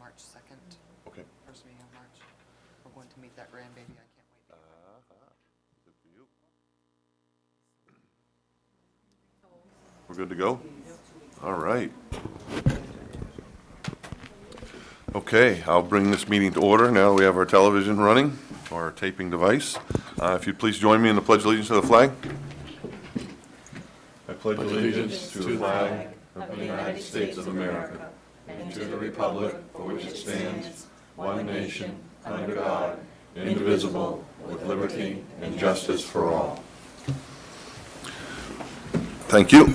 March 2nd, Okay. first meeting of March. We're going to meet that grandbaby. I can't wait. Good for you. We're good to go? All right. Okay, I'll bring this meeting to order. Now we have our television running, our taping device. If you'd please join me in the Pledge of Allegiance to the flag. I pledge allegiance to the flag of the United States of America and to the republic for which it stands, one nation, under God, indivisible, with liberty and justice for all. Thank you.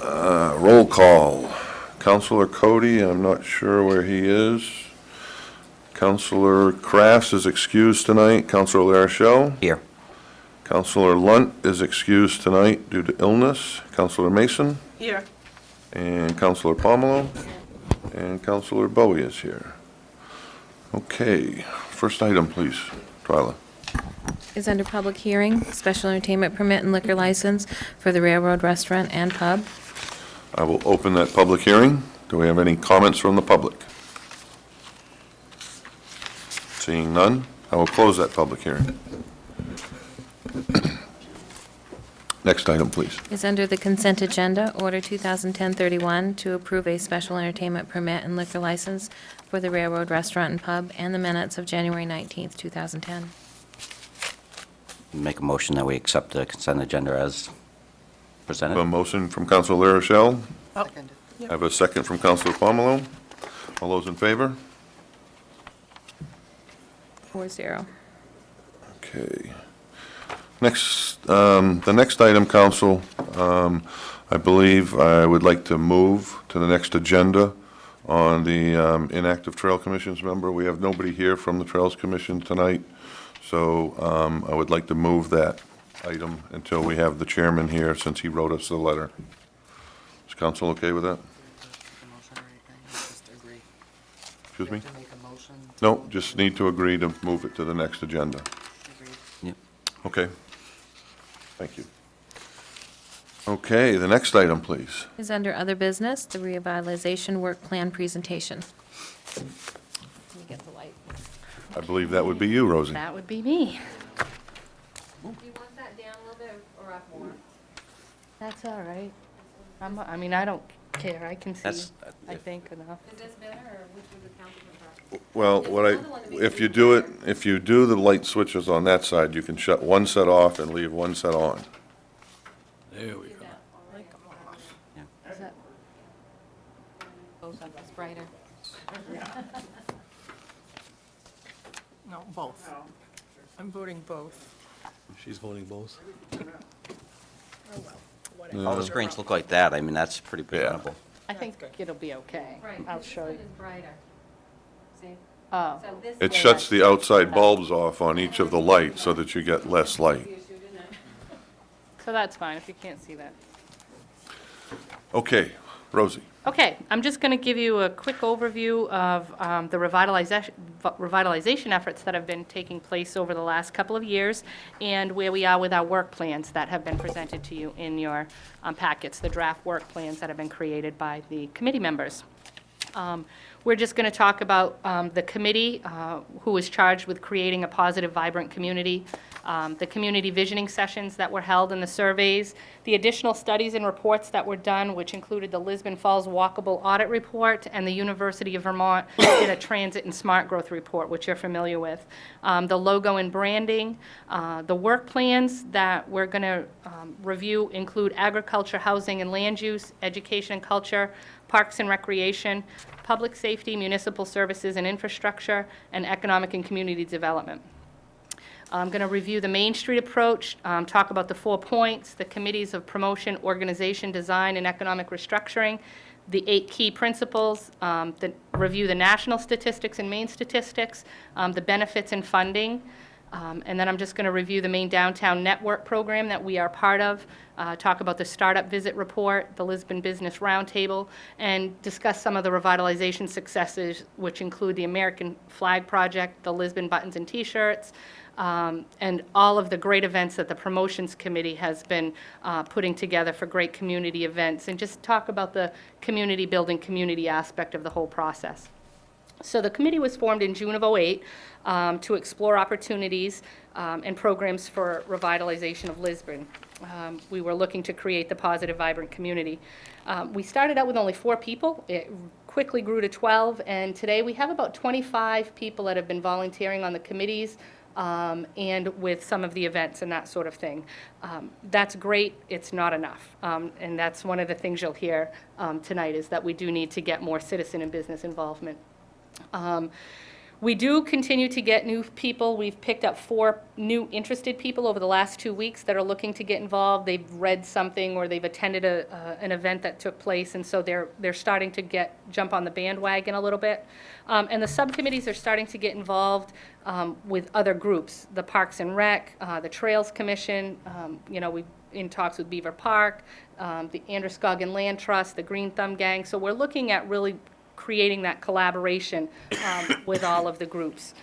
Roll call. Councilor Cody, I'm not sure where he is. Councilor Crafts is excused tonight. Councilor LaRochelle? Here. Councilor Lunt is excused tonight due to illness. Councilor Mason? Here. And Councilor Pomelo? And Councilor Bowie is here. Okay, first item, please. Twyla. Is under public hearing, special entertainment permit and liquor license for the Railroad Restaurant and Pub. I will open that public hearing. Do we have any comments from the public? Seeing none, I will close that public hearing. Next item, please. Is under the consent agenda, Order 2010-31, to approve a special entertainment permit and liquor license for the Railroad Restaurant and Pub, and the minutes of January 19th, 2010. Make a motion that we accept the consent agenda as I presented. have a motion from Councilor LaRochelle. Second. I have a second from Councilor Pomelo. All those in favor? 4-0. Okay. Next, the next item, Council, I believe I would like to move to the next agenda on the inactive Trail Commission's member. We have nobody here from the Trails Commission tonight, so I would like to move that item until we have the chairman here, since he wrote us the letter. Is Council okay with that? A motion or anything, just agree. Excuse You me? have to make a motion. No, just need to agree to move it to the next agenda. Agreed. Yep. Okay. Thank you. Okay, the next item, please. Is under other business, the revitalization work plan presentation. Let me get the light. I believe that would be you, Rosie. That would be me. Do you want that down a little bit or up more? That's all right. I mean, I don't care. I can see, That's, I think, enough. Is this better, or which would the council prefer? Well, if you do the light switches on that side, you can shut one set off and leave one set on. There we go. Is that, Both of us brighter. No, both. I'm voting both. She's voting both. Oh, well, all whatever. the screens look like that. I mean, that's pretty presentable. I think it'll be okay. I'll show you. brighter. See? Oh, So this It shuts the outside bulbs off on each of the lights so that you get less light. so that's fine if you can't see that. Okay, Rosie. Okay, I'm just going to give you a quick overview of the revitalization efforts that have been taking place over the last couple of years and where we are with our work plans that have been presented to you in your packets, the draft work plans that have been created by the committee members. We're just going to talk about the committee who was charged with creating a positive, vibrant community, the community visioning sessions that were held in the surveys, the additional studies and reports that were done, which included the Lisbon Falls Walkable Audit Report, and the University of Vermont did a Transit and Smart Growth Report, which you're familiar with, the logo and branding, the work plans that we're going to review include agriculture, housing and land use, education and culture, parks and recreation, public safety, municipal services and infrastructure, and economic and community development. I'm going to review the Main Street approach, talk about the 4 points, the committees of promotion, organization, design, and economic restructuring, the 8 key principles, review the national statistics and Maine statistics, the benefits and funding, and then I'm just going to review the Maine Downtown Network program that we are part of, talk about the Startup Visit Report, the Lisbon Business Roundtable, and discuss some of the revitalization successes, which include the American Flag Project, the Lisbon Buttons and T-shirts, and all of the great events that the Promotions Committee has been putting together for great community events, and just talk about the community building, community aspect of the whole process. So the committee was formed in June of '08 to explore opportunities and programs for revitalization of Lisbon. We were looking to create the positive, vibrant community. We started out with only 4 people. It quickly grew to 12, and today we have about 25 people that have been volunteering on the committees and with some of the events and that sort of thing. That's great. It's not enough. And that's one of the things you'll hear tonight, is that we do need to get more citizen and business involvement. We do continue to get new people. We've picked up 4 new interested people over the last 2 weeks that are looking to get involved. They've read something or they've attended an event that took place, and so they're starting to jump on the bandwagon a little bit. And the subcommittees are starting to get involved with other groups, the Parks and Rec, the Trails Commission, we've in talks with Beaver Park, the Androscoggin Land Trust, the Green Thumb Gang. So we're looking at really creating that collaboration with all of the groups.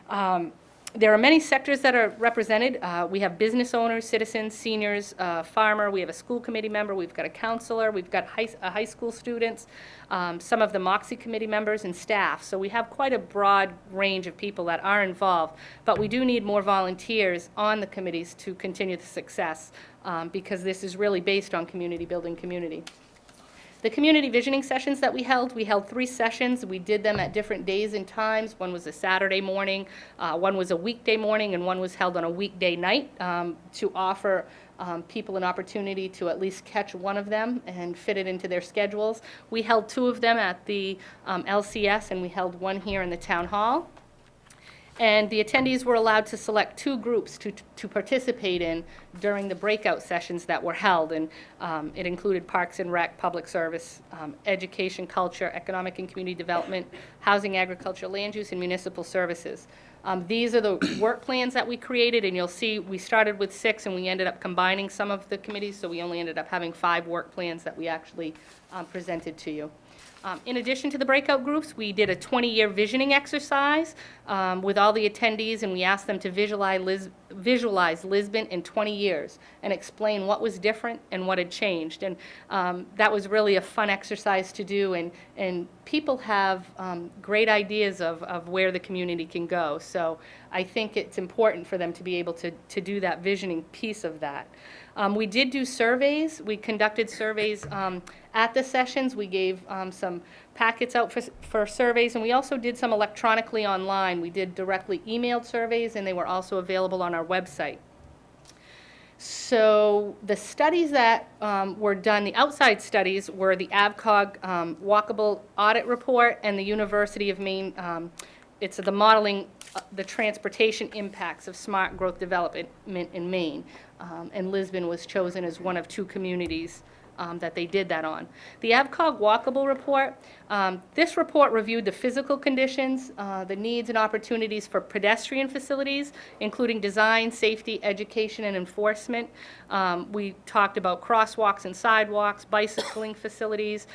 There are many sectors that are represented. We have business owners, citizens, seniors, farmer, we have a school committee member, we've got a counselor, we've got high school students, some of the Moxie committee members and staff. So we have quite a broad range of people that are involved, but we do need more volunteers on the committees to continue the success, because this is really based on community building community. The community visioning sessions that we held 3 sessions. We did them at different days and times. One was a Saturday morning, one was a weekday morning, and one was held on a weekday night to offer people an opportunity to at least catch one of them and fit it into their schedules. We held 2 of them at the LCS, and we held one here in the town hall. And the attendees were allowed to select 2 groups to participate in during the breakout sessions that were held. And it included Parks and Rec, Public Service, Education, Culture, Economic and Community Development, Housing, Agriculture, Land Use, and Municipal Services. These are the work plans that we created, and you'll see we started with 6 and we ended up combining some of the committees, so we only ended up having 5 work plans that we actually presented to you. In addition to the breakout groups, we did a 20-year visioning exercise with all the attendees, and we asked them to visualize Lisbon in 20 years and explain what was different and what had changed. And that was really a fun exercise to do, and people have great ideas of where the community can go. So I think it's important for them to be able to do that visioning piece of that. We did do surveys. We conducted surveys at the sessions. We gave some packets out for surveys, and we also did some electronically online. We did directly emailed surveys, and they were also available on our website. So the studies that were done, the outside studies, were the AVCOG walkable audit report and the University of Maine. It's the modeling the transportation impacts of smart growth development in Maine. And Lisbon was chosen as one of 2 communities that they did that on. The AVCOG walkable report, this report reviewed the physical conditions, the needs and opportunities for pedestrian facilities, including design, safety, education, and enforcement. We talked about crosswalks and sidewalks, bicycling facilities,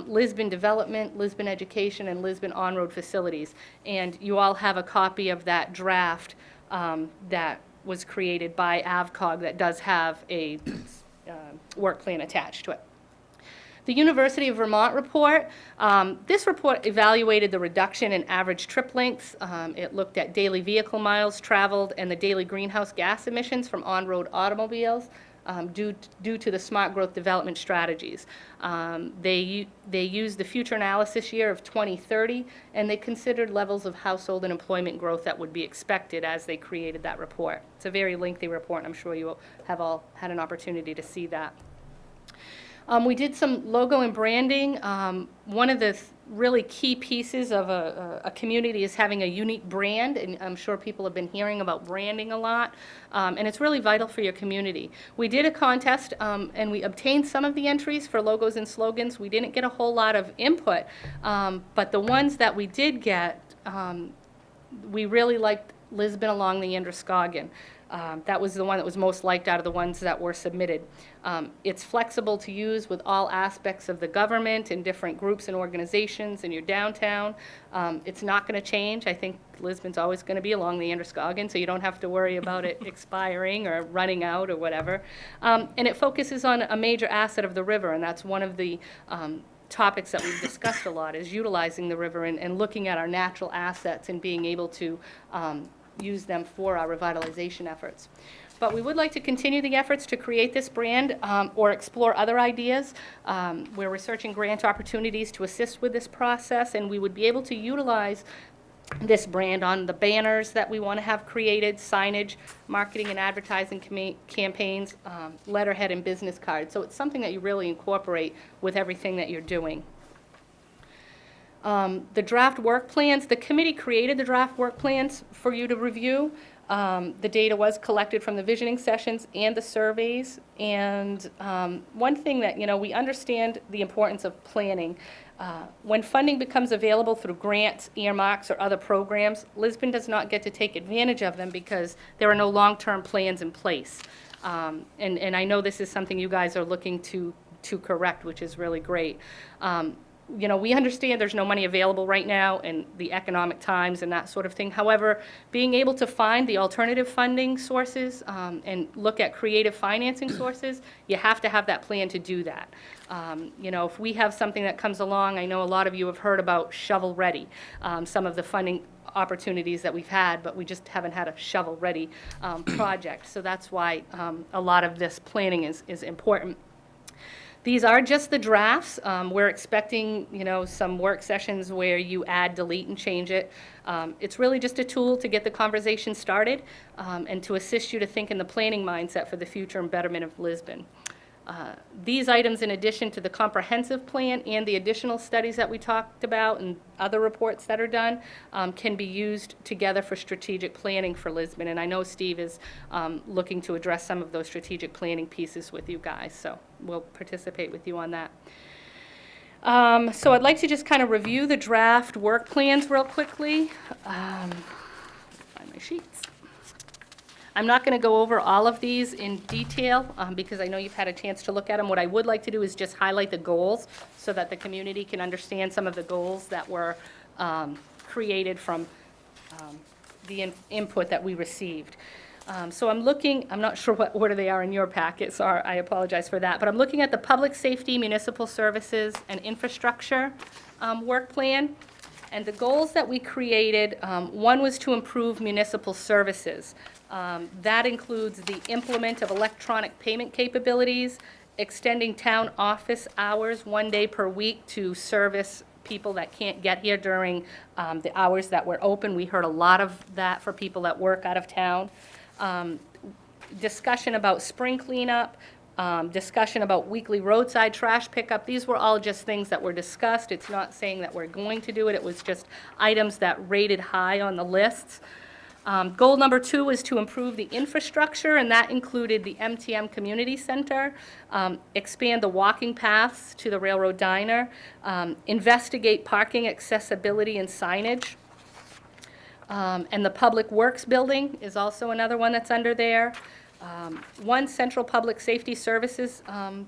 Lisbon development, Lisbon education, and Lisbon on-road facilities. And you all have a copy of that draft that was created by AVCOG that does have a work plan attached to it. The University of Vermont report, this report evaluated the reduction in average trip lengths. It looked at daily vehicle miles traveled and the daily greenhouse gas emissions from on-road automobiles due to the smart growth development strategies. They used the future analysis year of 2030, and they considered levels of household and employment growth that would be expected as they created that report. It's a very lengthy report, and I'm sure you have all had an opportunity to see that. We did some logo and branding. One of the really key pieces of a community is having a unique brand, and I'm sure people have been hearing about branding a lot, and it's really vital for your community. We did a contest, and we obtained some of the entries for logos and slogans. We didn't get a whole lot of input, but the ones that we did get, we really liked Lisbon along the Androscoggin. That was the one that was most liked out of the ones that were submitted. It's flexible to use with all aspects of the government and different groups and organizations in your downtown. It's not going to change. I think Lisbon's always going to be along the Androscoggin, so you don't have to worry about it expiring or running out or whatever. And it focuses on a major asset of the river, and that's one of the topics that we've discussed a lot, is utilizing the river and looking at our natural assets and being able to use them for our revitalization efforts. But we would like to continue the efforts to create this brand or explore other ideas. We're researching grant opportunities to assist with this process, and we would be able to utilize this brand on the banners that we want to have created, signage, marketing and advertising campaigns, letterhead and business cards. So it's something that you really incorporate with everything that you're doing. The draft work plans, the committee created the draft work plans for you to review. The data was collected from the visioning sessions and the surveys. And one thing that, we understand the importance of planning. When funding becomes available through grants, earmarks, or other programs, Lisbon does not get to take advantage of them because there are no long-term plans in place. And I know this is something you guys are looking to correct, which is really great. We understand there's no money available right now and the economic times and that sort of thing. However, being able to find the alternative funding sources and look at creative financing sources, you have to have that plan to do that. If we have something that comes along, I know a lot of you have heard about shovel-ready, some of the funding opportunities that we've had, but we just haven't had a shovel-ready project. So that's why a lot of this planning is important. These are just the drafts. We're expecting, some work sessions where you add, delete, and change it. It's really just a tool to get the conversation started and to assist you to think in the planning mindset for the future and betterment of Lisbon. These items, in addition to the comprehensive plan and the additional studies that we talked about and other reports that are done, can be used together for strategic planning for Lisbon. And I know Steve is looking to address some of those strategic planning pieces with you guys, so we'll participate with you on that. So I'd like to just kind of review the draft work plans real quickly. Find my sheets. I'm not going to go over all of these in detail because I know you've had a chance to look at them. What I would like to do is just highlight the goals so that the community can understand some of the goals that were created from the input that we received. So I'm not sure what order they are in your packet, so I apologize for that, but I'm looking at the public safety, municipal services, and infrastructure work plan. And the goals that we created, one was to improve municipal services. That includes the implement of electronic payment capabilities, extending town office hours 1 day per week to service people that can't get here during the hours that we're open. We heard a lot of that for people that work out of town. Discussion about spring cleanup, discussion about weekly roadside trash pickup. These were all just things that were discussed. It's not saying that we're going to do it. It was just items that rated high on the lists. Goal number 2 is to improve the infrastructure, and that included the MTM Community Center, expand the walking paths to the Railroad Diner, investigate parking accessibility and signage. And the Public Works Building is also another one that's under there. One central public safety services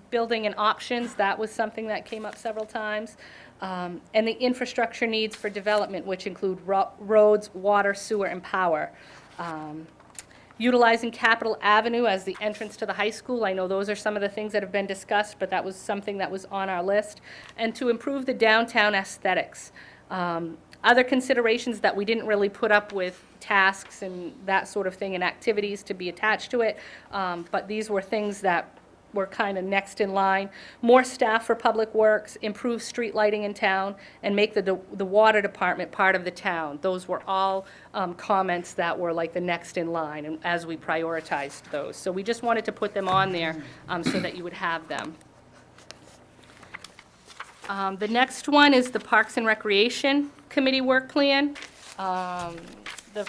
building and options, that was something that came up several times. And the infrastructure needs for development, which include roads, water, sewer, and power. Utilizing Capitol Avenue as the entrance to the high school. I know those are some of the things that have been discussed, but that was something that was on our list. And to improve the downtown aesthetics. Other considerations that we didn't really put up with tasks and that sort of thing and activities to be attached to it, but these were things that were kind of next in line. More staff for public works, improve street lighting in town, and make the water department part of the town. Those were all comments that were like the next in line, and as we prioritized those. So we just wanted to put them on there so that you would have them. The next one is the Parks and Recreation Committee work plan. The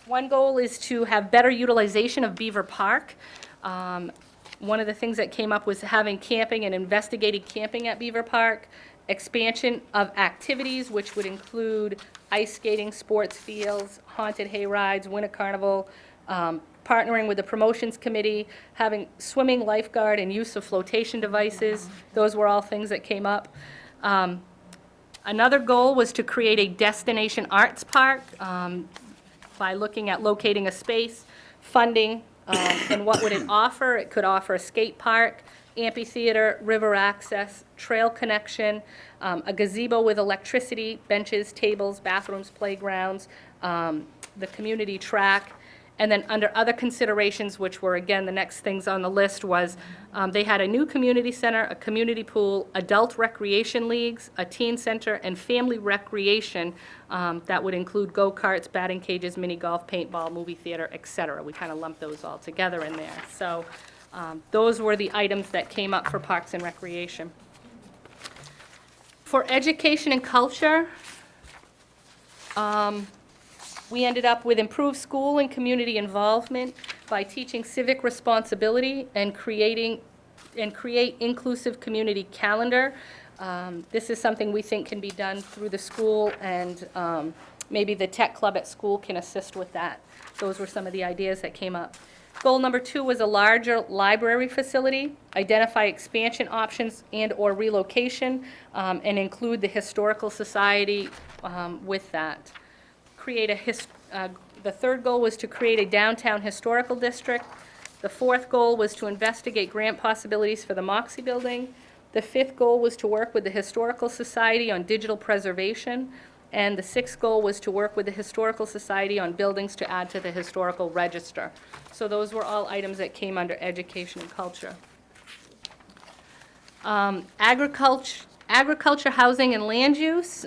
one goal is to have better utilization of Beaver Park. One of the things that came up was having camping and investigating camping at Beaver Park, expansion of activities, which would include ice skating, sports fields, haunted hay rides, winter carnival, partnering with the promotions committee, having swimming, lifeguard, and use of flotation devices. Those were all things that came up. Another goal was to create a destination arts park by looking at locating a space, funding, and what would it offer. It could offer a skate park, amphitheater, river access, trail connection, a gazebo with electricity, benches, tables, bathrooms, playgrounds, the community track. And then under other considerations, which were, again, the next things on the list was, they had a new community center, a community pool, adult recreation leagues, a teen center, and family recreation that would include go-karts, batting cages, mini golf, paintball, movie theater, et cetera. We kind of lumped those all together in there. So those were the items that came up for Parks and Recreation. For education and culture, we ended up with improved school and community involvement by teaching civic responsibility and create inclusive community calendar. This is something we think can be done through the school, and maybe the tech club at school can assist with that. Those were some of the ideas that came up. Goal number 2 was a larger library facility, identify expansion options and/or relocation, and include the Historical Society with that. The third goal was to create a downtown historical district. The fourth goal was to investigate grant possibilities for the Moxie Building. The fifth goal was to work with the Historical Society on digital preservation. And the sixth goal was to work with the Historical Society on buildings to add to the historical register. So those were all items that came under education and culture. Agriculture, housing, and land use.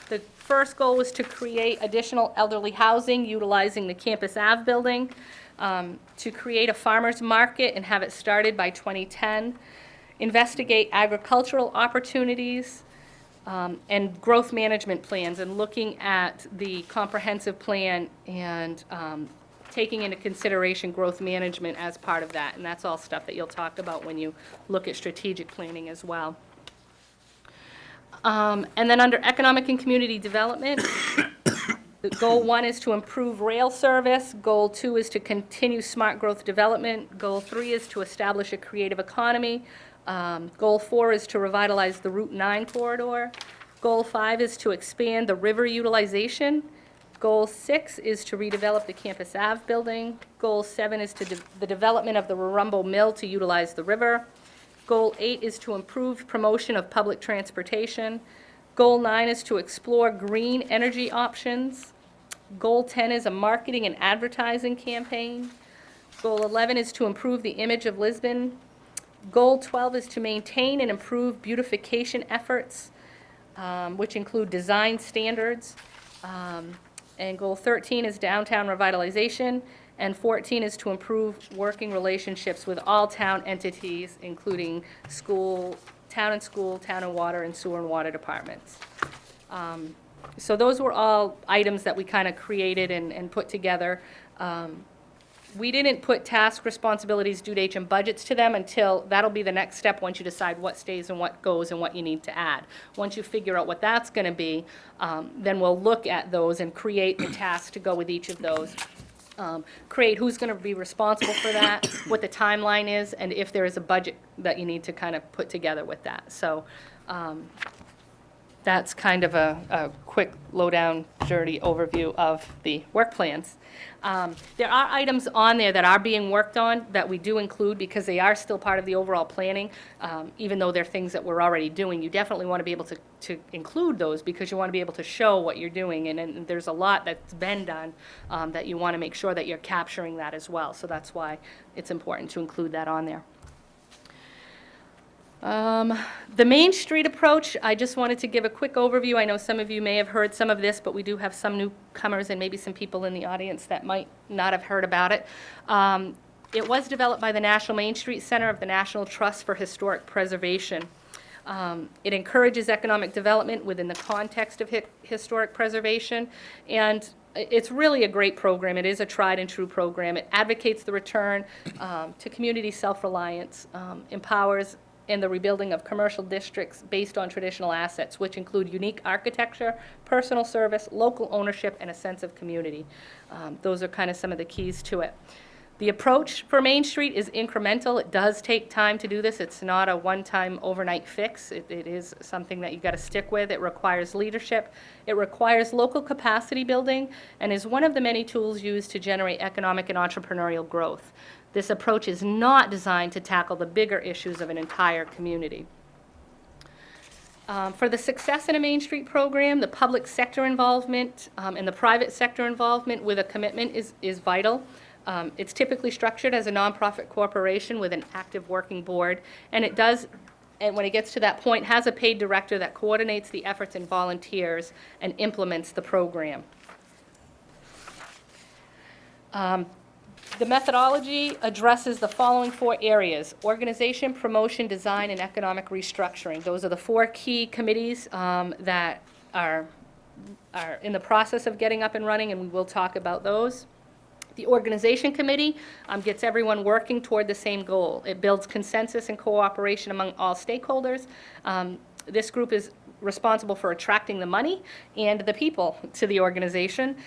The first goal was to create additional elderly housing utilizing the Campus Ave building, to create a farmer's market and have it started by 2010, investigate agricultural opportunities, and growth management plans, and looking at the comprehensive plan and taking into consideration growth management as part of that. And that's all stuff that you'll talk about when you look at strategic planning as well. And then under economic and community development, goal 1 is to improve rail service. Goal 2 is to continue smart growth development. Goal 3 is to establish a creative economy. Goal 4 is to revitalize the Route 9 corridor. Goal 5 is to expand the river utilization. Goal 6 is to redevelop the Campus Ave building. Goal 7 is the development of the Warumbo Mill to utilize the river. Goal 8 is to improve promotion of public transportation. Goal 9 is to explore green energy options. Goal 10 is a marketing and advertising campaign. Goal 11 is to improve the image of Lisbon. Goal 12 is to maintain and improve beautification efforts, which include design standards. And Goal 13 is downtown revitalization. And 14 is to improve working relationships with all town entities, including school, town and water, and sewer and water departments. So those were all items that we kind of created and put together. We didn't put task responsibilities, due dates, and budgets to them until, that'll be the next step once you decide what stays and what goes and what you need to add. Once you figure out what that's going to be, then we'll look at those and create the task to go with each of those. Create who's going to be responsible for that, what the timeline is, and if there is a budget that you need to kind of put together with that. So that's kind of a quick, low-down, dirty overview of the work plans. There are items on there that are being worked on that we do include because they are still part of the overall planning, even though they're things that we're already doing. You definitely want to be able to include those because you want to be able to show what you're doing, and there's a lot that's been done that you want to make sure that you're capturing that as well. So that's why it's important to include that on there. The Main Street approach, I just wanted to give a quick overview. I know some of you may have heard some of this, but we do have some newcomers and maybe some people in the audience that might not have heard about it. It was developed by the National Main Street Center of the National Trust for Historic Preservation. It encourages economic development within the context of historic preservation, and it's really a great program. It is a tried and true program. It advocates the return to community self-reliance, empowers in the rebuilding of commercial districts based on traditional assets, which include unique architecture, personal service, local ownership, and a sense of community. Those are kind of some of the keys to it. The approach for Main Street is incremental. It does take time to do this. It's not a one-time overnight fix. It is something that you got to stick with. It requires leadership. It requires local capacity building and is one of the many tools used to generate economic and entrepreneurial growth. This approach is not designed to tackle the bigger issues of an entire community. For the success in a Main Street program, the public sector involvement and the private sector involvement with a commitment is vital. It's typically structured as a nonprofit corporation with an active working board, and it does, and when it gets to that point, has a paid director that coordinates the efforts and volunteers and implements the program. The methodology addresses the following 4 areas: organization, promotion, design, and economic restructuring. Those are the 4 key committees that are in the process of getting up and running, and we will talk about those. The organization committee gets everyone working toward the same goal. It builds consensus and cooperation among all stakeholders. This group is responsible for attracting the money and the people to the organization.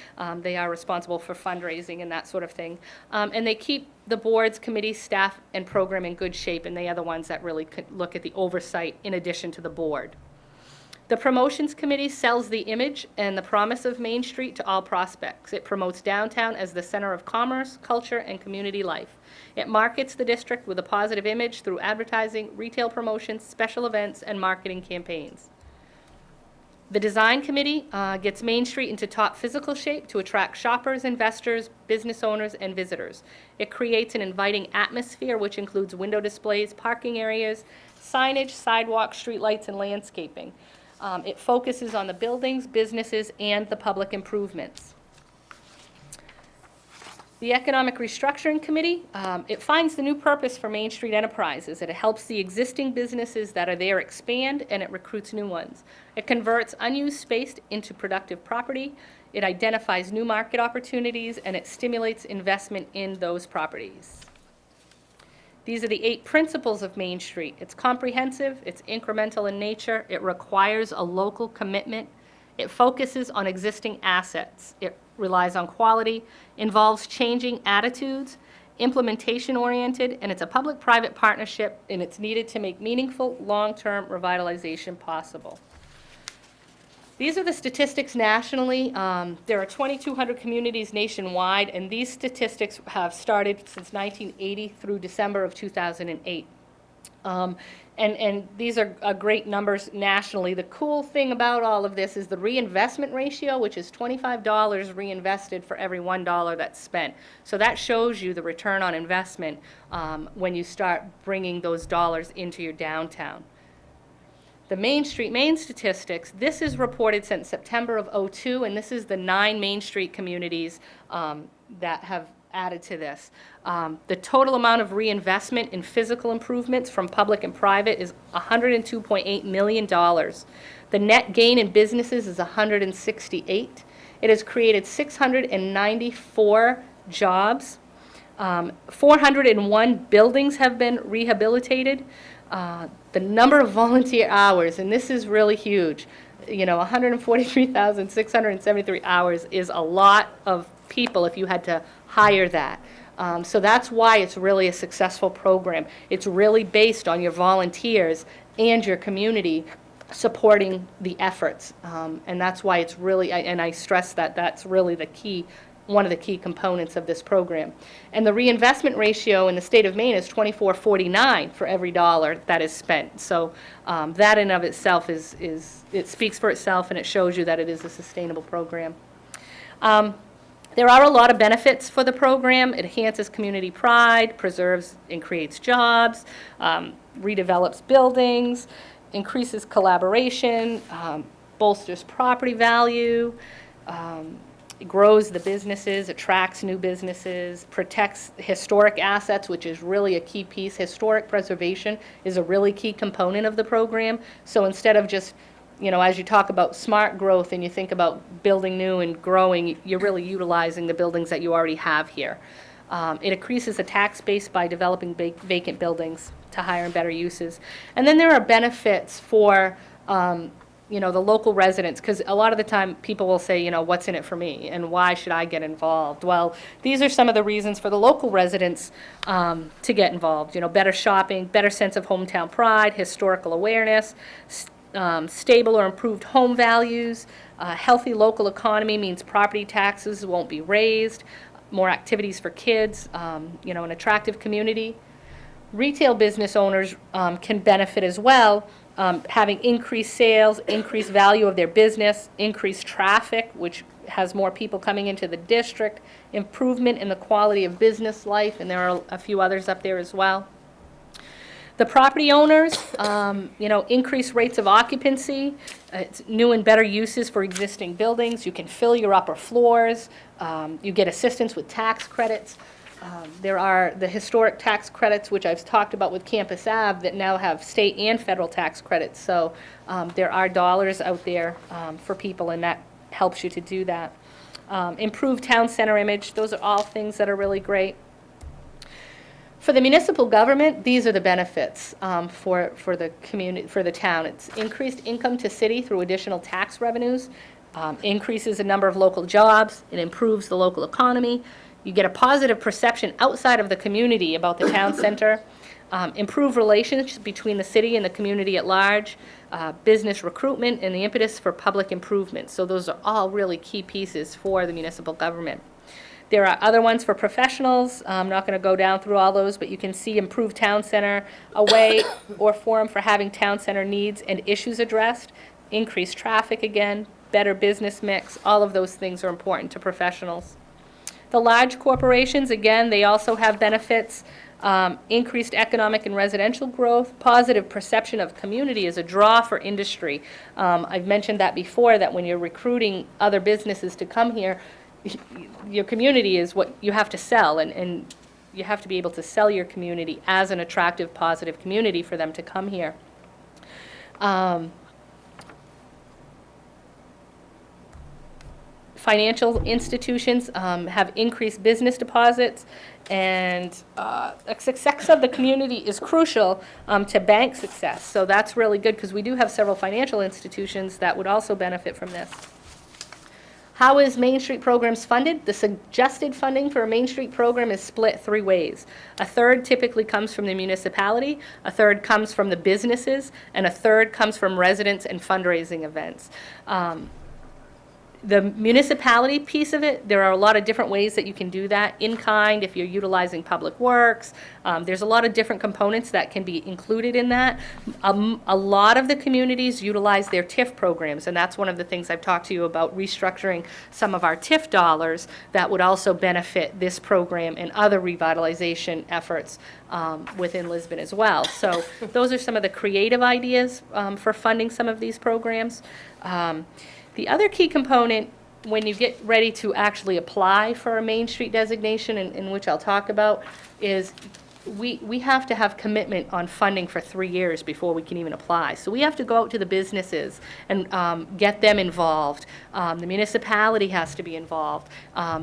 They are responsible for fundraising and that sort of thing. And they keep the boards, committees, staff, and program in good shape, and they are the ones that really look at the oversight in addition to the board. The Promotions Committee sells the image and the promise of Main Street to all prospects. It promotes downtown as the center of commerce, culture, and community life. It markets the district with a positive image through advertising, retail promotions, special events, and marketing campaigns. The Design Committee gets Main Street into top physical shape to attract shoppers, investors, business owners, and visitors. It creates an inviting atmosphere, which includes window displays, parking areas, signage, sidewalks, streetlights, and landscaping. It focuses on the buildings, businesses, and the public improvements. The Economic Restructuring Committee, it finds the new purpose for Main Street enterprises. It helps the existing businesses that are there expand, and it recruits new ones. It converts unused space into productive property. It identifies new market opportunities, and it stimulates investment in those properties. These are the 8 principles of Main Street. It's comprehensive, it's incremental in nature, it requires a local commitment, it focuses on existing assets, it relies on quality, involves changing attitudes, implementation-oriented, and it's a public-private partnership, and it's needed to make meaningful, long-term revitalization possible. These are the statistics nationally. There are 2,200 communities nationwide, and these statistics have started since 1980 through December of 2008. And these are great numbers nationally. The cool thing about all of this is the reinvestment ratio, which is $25 reinvested for every $1 that's spent. So that shows you the return on investment when you start bringing those dollars into your downtown. The Main Street Main statistics, this is reported since September of '02, and this is the 9 Main Street communities that have added to this. The total amount of reinvestment in physical improvements from public and private is $102.8 million. The net gain in businesses is $168. It has created 694 jobs. 401 buildings have been rehabilitated. The number of volunteer hours, and this is really huge, 143,673 hours is a lot of people if you had to hire that. So that's why it's really a successful program. It's really based on your volunteers and your community supporting the efforts. And that's why it's really, and I stress that that's really the key, one of the key components of this program. And the reinvestment ratio in the state of Maine is 24.49 for every dollar that is spent. So that in of itself it speaks for itself, and it shows you that it is a sustainable program. There are a lot of benefits for the program. It enhances community pride, preserves and creates jobs, redevelops buildings, increases collaboration, bolsters property value, grows the businesses, attracts new businesses, protects historic assets, which is really a key piece. Historic preservation is a really key component of the program. So instead of just, as you talk about smart growth and you think about building new and growing, you're really utilizing the buildings that you already have here. It increases the tax base by developing vacant buildings to higher and better uses. And then there are benefits for you know, the local residents, because a lot of the time, people will say, you know, what's in it for me, and why should I get involved? Well, these are some of the reasons for the local residents to get involved. You know, better shopping, better sense of hometown pride, historical awareness, stable or improved home values, healthy local economy means property taxes won't be raised, more activities for kids, you know, an attractive community. Retail business owners can benefit as well, having increased sales, increased value of their business, increased traffic, which has more people coming into the district, improvement in the quality of business life, and there are a few others up there as well. The property owners, you know, increased rates of occupancy, it's new and better uses for existing buildings. You can fill your upper floors. You get assistance with tax credits. There are the historic tax credits, which I've talked about with Campus Ave, that now have state and federal tax credits. So there are dollars out there for people, and that helps you to do that. Improved town center image, those are all things that are really great. For the municipal government, these are the benefits for the community, for the town. It's increased income to city through additional tax revenues, increases the number of local jobs, it improves the local economy. You get a positive perception outside of the community about the town center, improve relations between the city and the community at large, business recruitment, and the impetus for public improvement. So those are all really key pieces for the municipal government. There are other ones for professionals. I'm not going to go down through all those, but you can see improved town center, a way or forum for having town center needs and issues addressed, increased traffic again, better business mix. All of those things are important to professionals. The large corporations, again, they also have benefits, increased economic and residential growth, positive perception of community as a draw for industry. I've mentioned that before, that when you're recruiting other businesses to come here, your community is what you have to sell, and you have to be able to sell your community as an attractive, positive community for them to come here. Financial institutions have increased business deposits, and a success of the community is crucial to bank success. So that's really good, because we do have several financial institutions that would also benefit from this. How is Main Street programs funded? The suggested funding for a Main Street program is split 3 ways. A third typically comes from the municipality, a third comes from the businesses, and a third comes from residents and fundraising events. The municipality piece of it, there are a lot of different ways that you can do that. In kind, if you're utilizing public works, there's a lot of different components that can be included in that. A lot of the communities utilize their TIF programs, and that's one of the things I've talked to you about, restructuring some of our TIF dollars that would also benefit this program and other revitalization efforts within Lisbon as well. So those are some of the creative ideas for funding some of these programs. The other key component, when you get ready to actually apply for a Main Street designation, in which I'll talk about, is we have to have commitment on funding for 3 years before we can even apply. So we have to go out to the businesses and get them involved. The municipality has to be involved.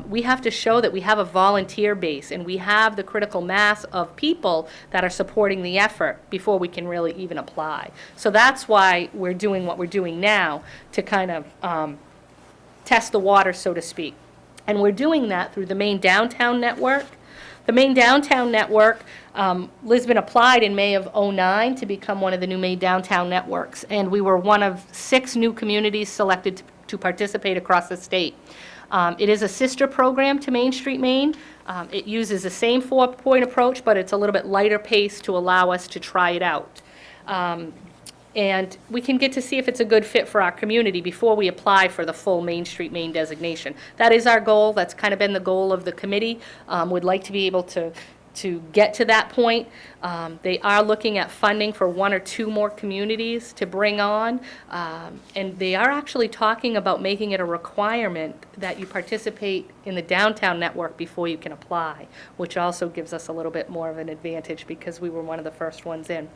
We have to show that we have a volunteer base and we have the critical mass of people that are supporting the effort before we can really even apply. So that's why we're doing what we're doing now, to kind of test the water, so to speak. And we're doing that through the Main Downtown Network. The Main Downtown Network, Lisbon applied in May of '09 to become one of the new Main Downtown Networks, and we were one of 6 new communities selected to participate across the state. It is a sister program to Main Street Maine. It uses the same 4-point approach, but it's a little bit lighter pace to allow us to try it out. And we can get to see if it's a good fit for our community before we apply for the full Main Street Maine designation. That is our goal. That's kind of been the goal of the committee. Would like to be able to get to that point. They are looking at funding for 1 or 2 more communities to bring on. And they are actually talking about making it a requirement that you participate in the downtown network before you can apply, which also gives us a little bit more of an advantage because we were one of the first ones in.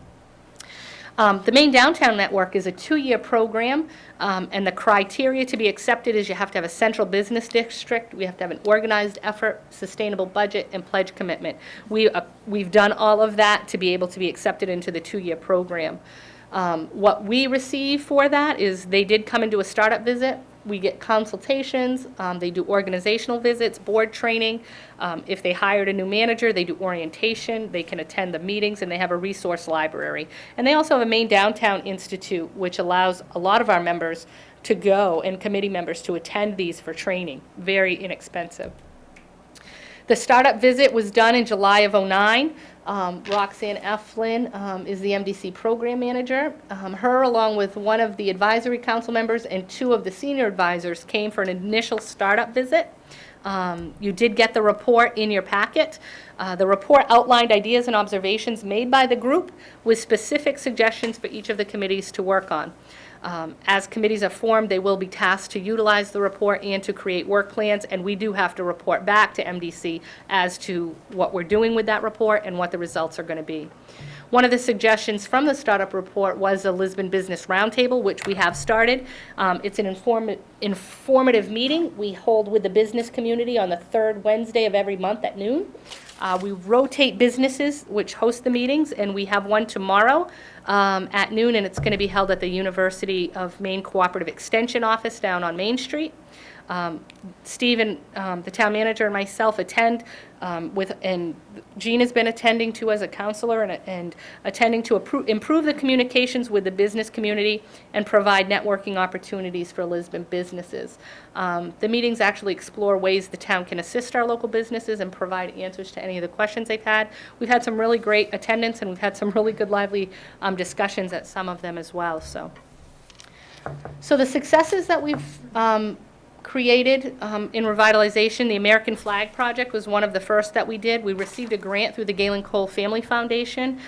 The Main Downtown Network is a 2-year program, and the criteria to be accepted is you have to have a central business district, we have to have an organized effort, sustainable budget, and pledge commitment. We've done all of that to be able to be accepted into the 2-year program. What we receive for that is they did come and do a startup visit. We get consultations, they do organizational visits, board training. If they hired a new manager, they do orientation, they can attend the meetings, and they have a resource library. And they also have a main downtown institute, which allows a lot of our members to go, and committee members to attend these for training, very inexpensive. The startup visit was done in July of '09. Roxanne Eflin is the MDC program manager. Her, along with one of the advisory council members and 2 of the senior advisors, came for an initial startup visit. You did get the report in your packet. The report outlined ideas and observations made by the group with specific suggestions for each of the committees to work on. As committees are formed, they will be tasked to utilize the report and to create work plans, and we do have to report back to MDC as to what we're doing with that report and what the results are going to be. One of the suggestions from the startup report was a Lisbon Business Roundtable, which we have started. It's an informative meeting we hold with the business community on the 3rd Wednesday of every month at noon. We rotate businesses which host the meetings, and we have one tomorrow at noon, and it's going to be held at the University of Maine Cooperative Extension Office down on Main Street. Steve and the town manager and myself attend and Jean has been attending too as a counselor and attending to improve the communications with the business community and provide networking opportunities for Lisbon businesses. The meetings actually explore ways the town can assist our local businesses and provide answers to any of the questions they've had. We've had some really great attendance, and we've had some really good, lively discussions at some of them as well. So the successes that we've created in revitalization, the American Flag Project was one of the first that we did. We received a grant through the Galen Cole Family Foundation,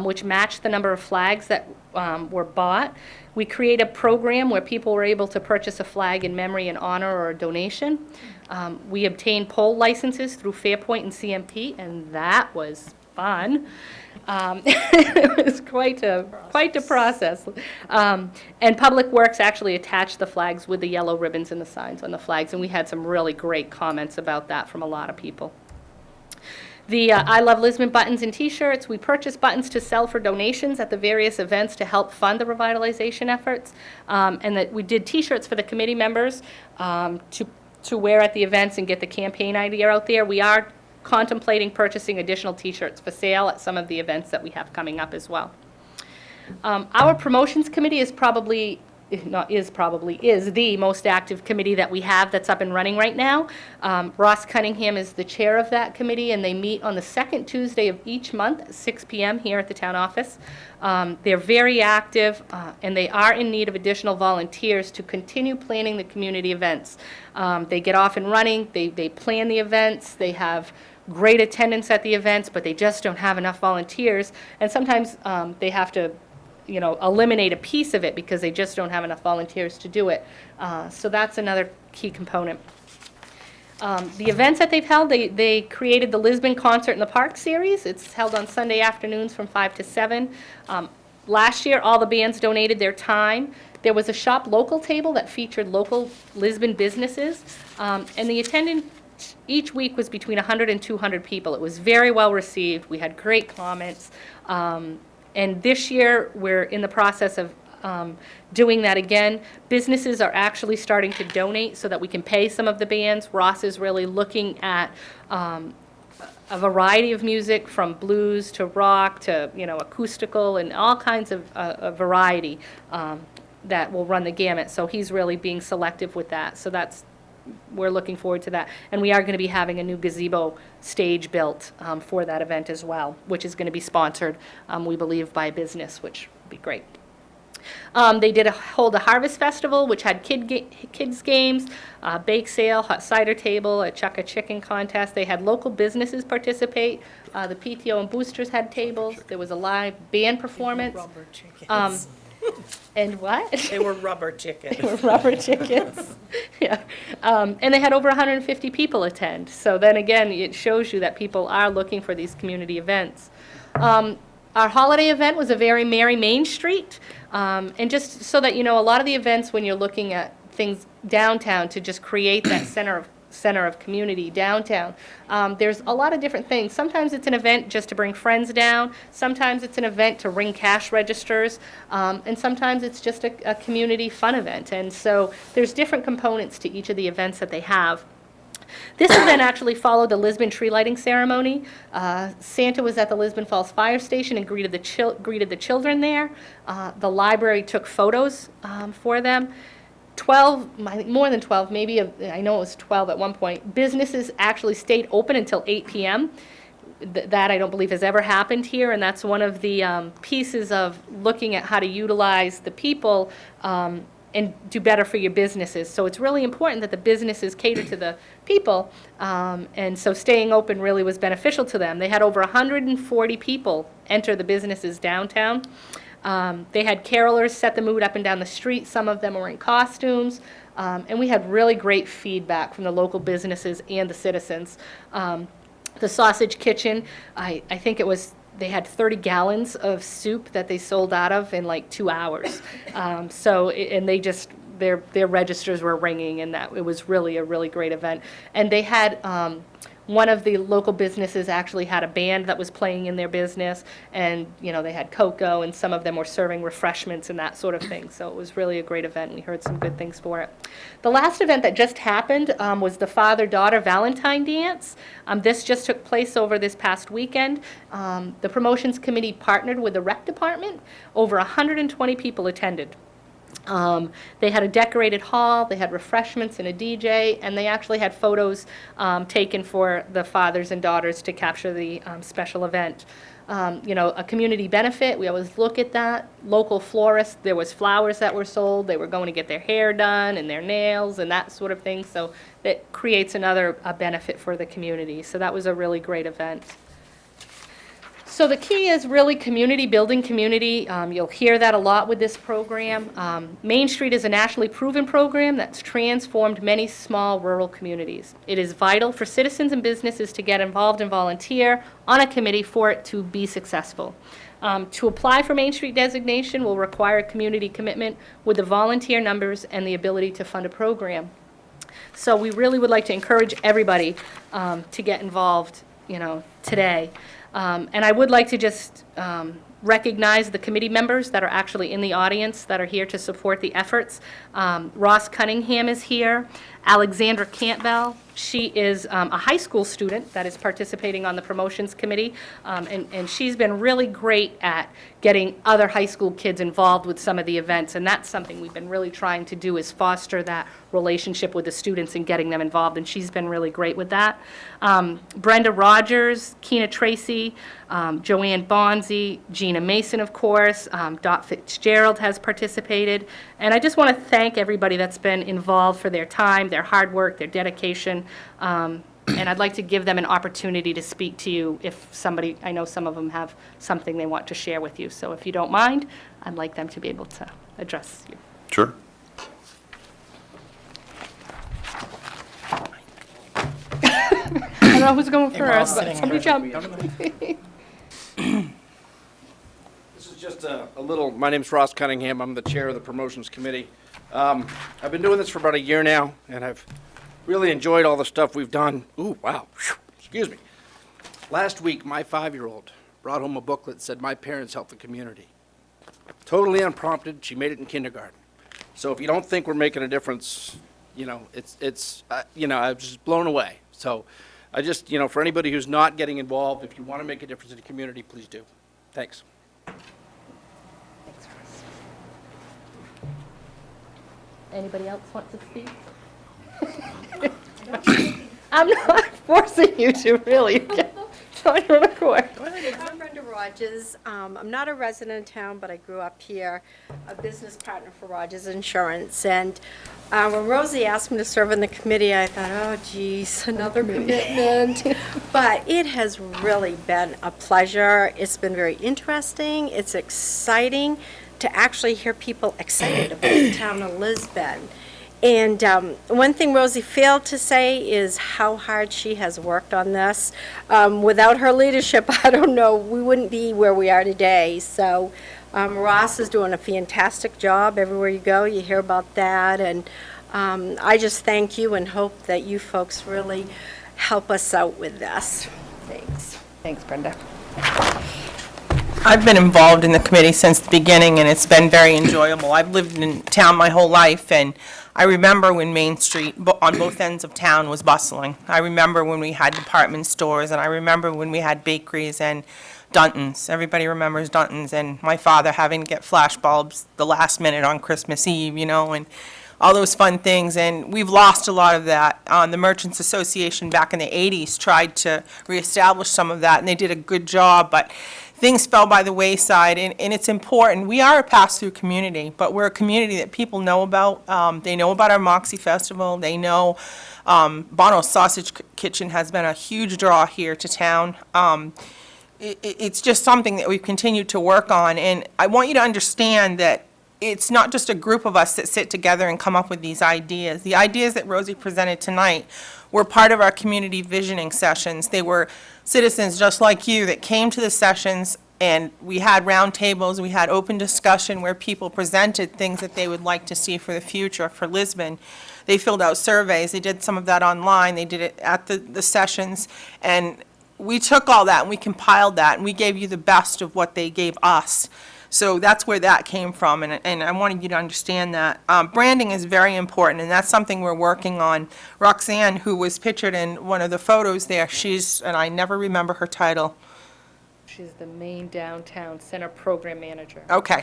which matched the number of flags that were bought. We created a program where people were able to purchase a flag in memory and honor or a donation. We obtained pole licenses through Fairpoint and CMP, and that was fun. It was quite a process. And Public Works actually attached the flags with the yellow ribbons and the signs on the flags, and we had some really great comments about that from a lot of people. The I Love Lisbon buttons and T-shirts, we purchased buttons to sell for donations at the various events to help fund the revitalization efforts, and that we did T-shirts for the committee members to wear at the events and get the campaign idea out there. We are contemplating purchasing additional T-shirts for sale at some of the events that we have coming up as well. Our promotions committee is the most active committee that we have that's up and running right now. Ross Cunningham is the chair of that committee, and they meet on the 2nd Tuesday of each month at 6 p.m. here at the town office. They're very active, and they are in need of additional volunteers to continue planning the community events. They get off and running, they plan the events, they have great attendance at the events, but they just don't have enough volunteers, and sometimes they have to eliminate a piece of it because they just don't have enough volunteers to do it. So that's another key component. The events that they've held, they created the Lisbon Concert in the Park series. It's held on Sunday afternoons from 5 to 7. Last year, all the bands donated their time. There was a shop local table that featured local Lisbon businesses, and the attendance each week was between 100 and 200 people. It was very well received. We had great comments. And this year, we're in the process of doing that again. Businesses are actually starting to donate so that we can pay some of the bands. Ross is really looking at a variety of music, from blues to rock to acoustical and all kinds of variety that will run the gamut. So he's really being selective with that. So we're looking forward to that. And we are going to be having a new gazebo stage built for that event as well, which is going to be sponsored, we believe, by a business, which would be great. They did hold a harvest festival, which had kids games, bake sale, hot cider table, a chuck a chicken contest. They had local businesses participate. The PTO and boosters had tables. There was a live band performance. Rubber chickens. And what? They were rubber chickens. They were rubber chickens. Yeah. And they had over 150 people attend. So then again, it shows you that people are looking for these community events. Our holiday event was a very merry Main Street. And just so that a lot of the events, when you're looking at things downtown, to just create that center center of community downtown. There's a lot of different things. Sometimes it's an event just to bring friends down. Sometimes it's an event to ring cash registers. And sometimes it's just a community fun event. And so there's different components to each of the events that they have. This event actually followed the Lisbon tree lighting ceremony. Santa was at the Lisbon Falls Fire Station and greeted the children there. The library took photos for them. 12, I think more than 12, maybe, I know it was 12 at one point. Businesses actually stayed open until 8 p.m. That I don't believe has ever happened here, and that's one of the pieces of looking at how to utilize the people and do better for your businesses. So it's really important that the businesses cater to the people, and so staying open really was beneficial to them. They had over 140 people enter the businesses downtown. They had carolers set the mood up and down the street. Some of them were in costumes, and we had really great feedback from the local businesses and the citizens. The Sausage Kitchen, I think it was, they had 30 gallons of soup that they sold out of in like 2 hours. And they just, their registers were ringing, and that it was really a really great event. And they had, one of the local businesses actually had a band that was playing in their business, and, you know, they had cocoa, and some of them were serving refreshments and that sort of thing. So it was really a great event. We heard some good things for it. The last event that just happened was the father-daughter Valentine Dance. This just took place over this past weekend. The promotions committee partnered with the rec department. Over 120 people attended. They had a decorated hall, they had refreshments and a DJ, and they actually had photos taken for the fathers and daughters to capture the special event. You know, a community benefit, we always look at that. Local florists, there was flowers that were sold. They were going to get their hair done and their nails and that sort of thing. So that creates another benefit for the community. So that was a really great event. So the key is really community, building community. You'll hear that a lot with this program. Main Street is a nationally proven program that's transformed many small rural communities. It is vital for citizens and businesses to get involved and volunteer on a committee for it to be successful. To apply for Main Street designation will require a community commitment with the volunteer numbers and the ability to fund a program. So we really would like to encourage everybody to get involved, you know, today. And I would like to just recognize the committee members that are actually in the audience that are here to support the efforts. Ross Cunningham is here. Alexandra Campbell, she is a high school student that is participating on the promotions committee, and she's been really great at getting other high school kids involved with some of the events, and that's something we've been really trying to do, is foster that relationship with the students and getting them involved, and she's been really great with that. Brenda Rogers, Keena Tracy, Joanne Bonzi, Gina Mason, of course, Dot Fitzgerald has participated, and I just want to thank everybody that's been involved for their time, their hard work, their dedication, and I'd like to give them an opportunity to speak to you if somebody, I know some of them have something they want to share with you, so if you don't mind, I'd like them to be able to address you. Sure. I don't know who's going We're all first, but sitting somebody here. jump. This is just a little, my name's Ross Cunningham, I'm the chair of the promotions committee. I've been doing this for about a year now, and I've really enjoyed all the stuff we've done. Ooh, wow, excuse me. Last week, my 5-year-old brought home a booklet that said, "My parents help the community." Totally unprompted, she made it in kindergarten. So if you don't think we're making a difference, you know, you know, I was just blown away. So I just, you know, for anybody who's not getting involved, if you want to make a difference in the community, please do. Thanks. Anybody else want to speak? I'm not forcing you to, really. It's on your record. I'm Brenda Rogers. I'm not a resident in town, but I grew up here, a business partner for Rogers Insurance. And when Rosie asked me to serve on the committee, I thought, oh, geez, another commitment. But it has really been a pleasure. It's been very interesting. It's exciting to actually hear people excited about the town of Lisbon. And one thing Rosie failed to say is how hard she has worked on this. Without her leadership, I don't know, we wouldn't be where we are today. So Ross is doing a fantastic job. Everywhere you go, you hear about that. And I just thank you and hope that you folks really help us out with this. Thanks. Thanks, Brenda. I've been involved in the committee since the beginning, and it's been very enjoyable. I've lived in town my whole life, and I remember when Main Street on both ends of town was bustling. I remember when we had department stores, and I remember when we had bakeries and Dunton's. Everybody remembers Dunton's, and my father having to get flash bulbs the last minute on Christmas Eve, you know, and all those fun things, and we've lost a lot of that. The Merchants Association back in the 80s tried to reestablish some of that, and they did a good job, but things fell by the wayside, and it's important. We are a pass-through community, but we're a community that people know about. They know about our Moxie Festival. They know Bono's Sausage Kitchen has been a huge draw here to town. It's just something that we've continued to work on, and I want you to understand that it's not just a group of us that sit together and come up with these ideas. The ideas that Rosie presented tonight were part of our community visioning sessions. They were citizens just like you that came to the sessions, and we had roundtables, we had open discussion where people presented things that they would like to see for the future for Lisbon. They filled out surveys. They did some of that online. They did it at the sessions, and we took all that and we compiled that, and we gave you the best of what they gave us. So that's where that came from, and I wanted you to understand that. Branding is very important, and that's something we're working on. Roxanne, who was pictured in one of the photos there, and I never remember her title. She's the main downtown center program manager. Okay,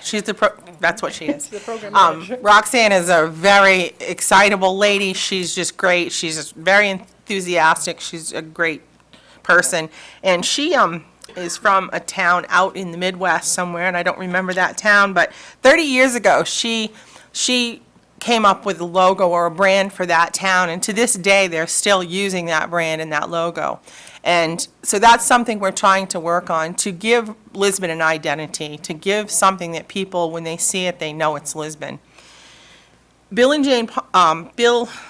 that's what she is. The program manager. Roxanne is a very excitable lady. She's just great. She's just very enthusiastic. She's a great person, and she is from a town out in the Midwest somewhere, and I don't remember that town, but 30 years ago, she came up with a logo or a brand for that town, and to this day, they're still using that brand and that logo. And so that's something we're trying to work on, to give Lisbon an identity, to give something that people, when they see it, they know it's Lisbon. Bill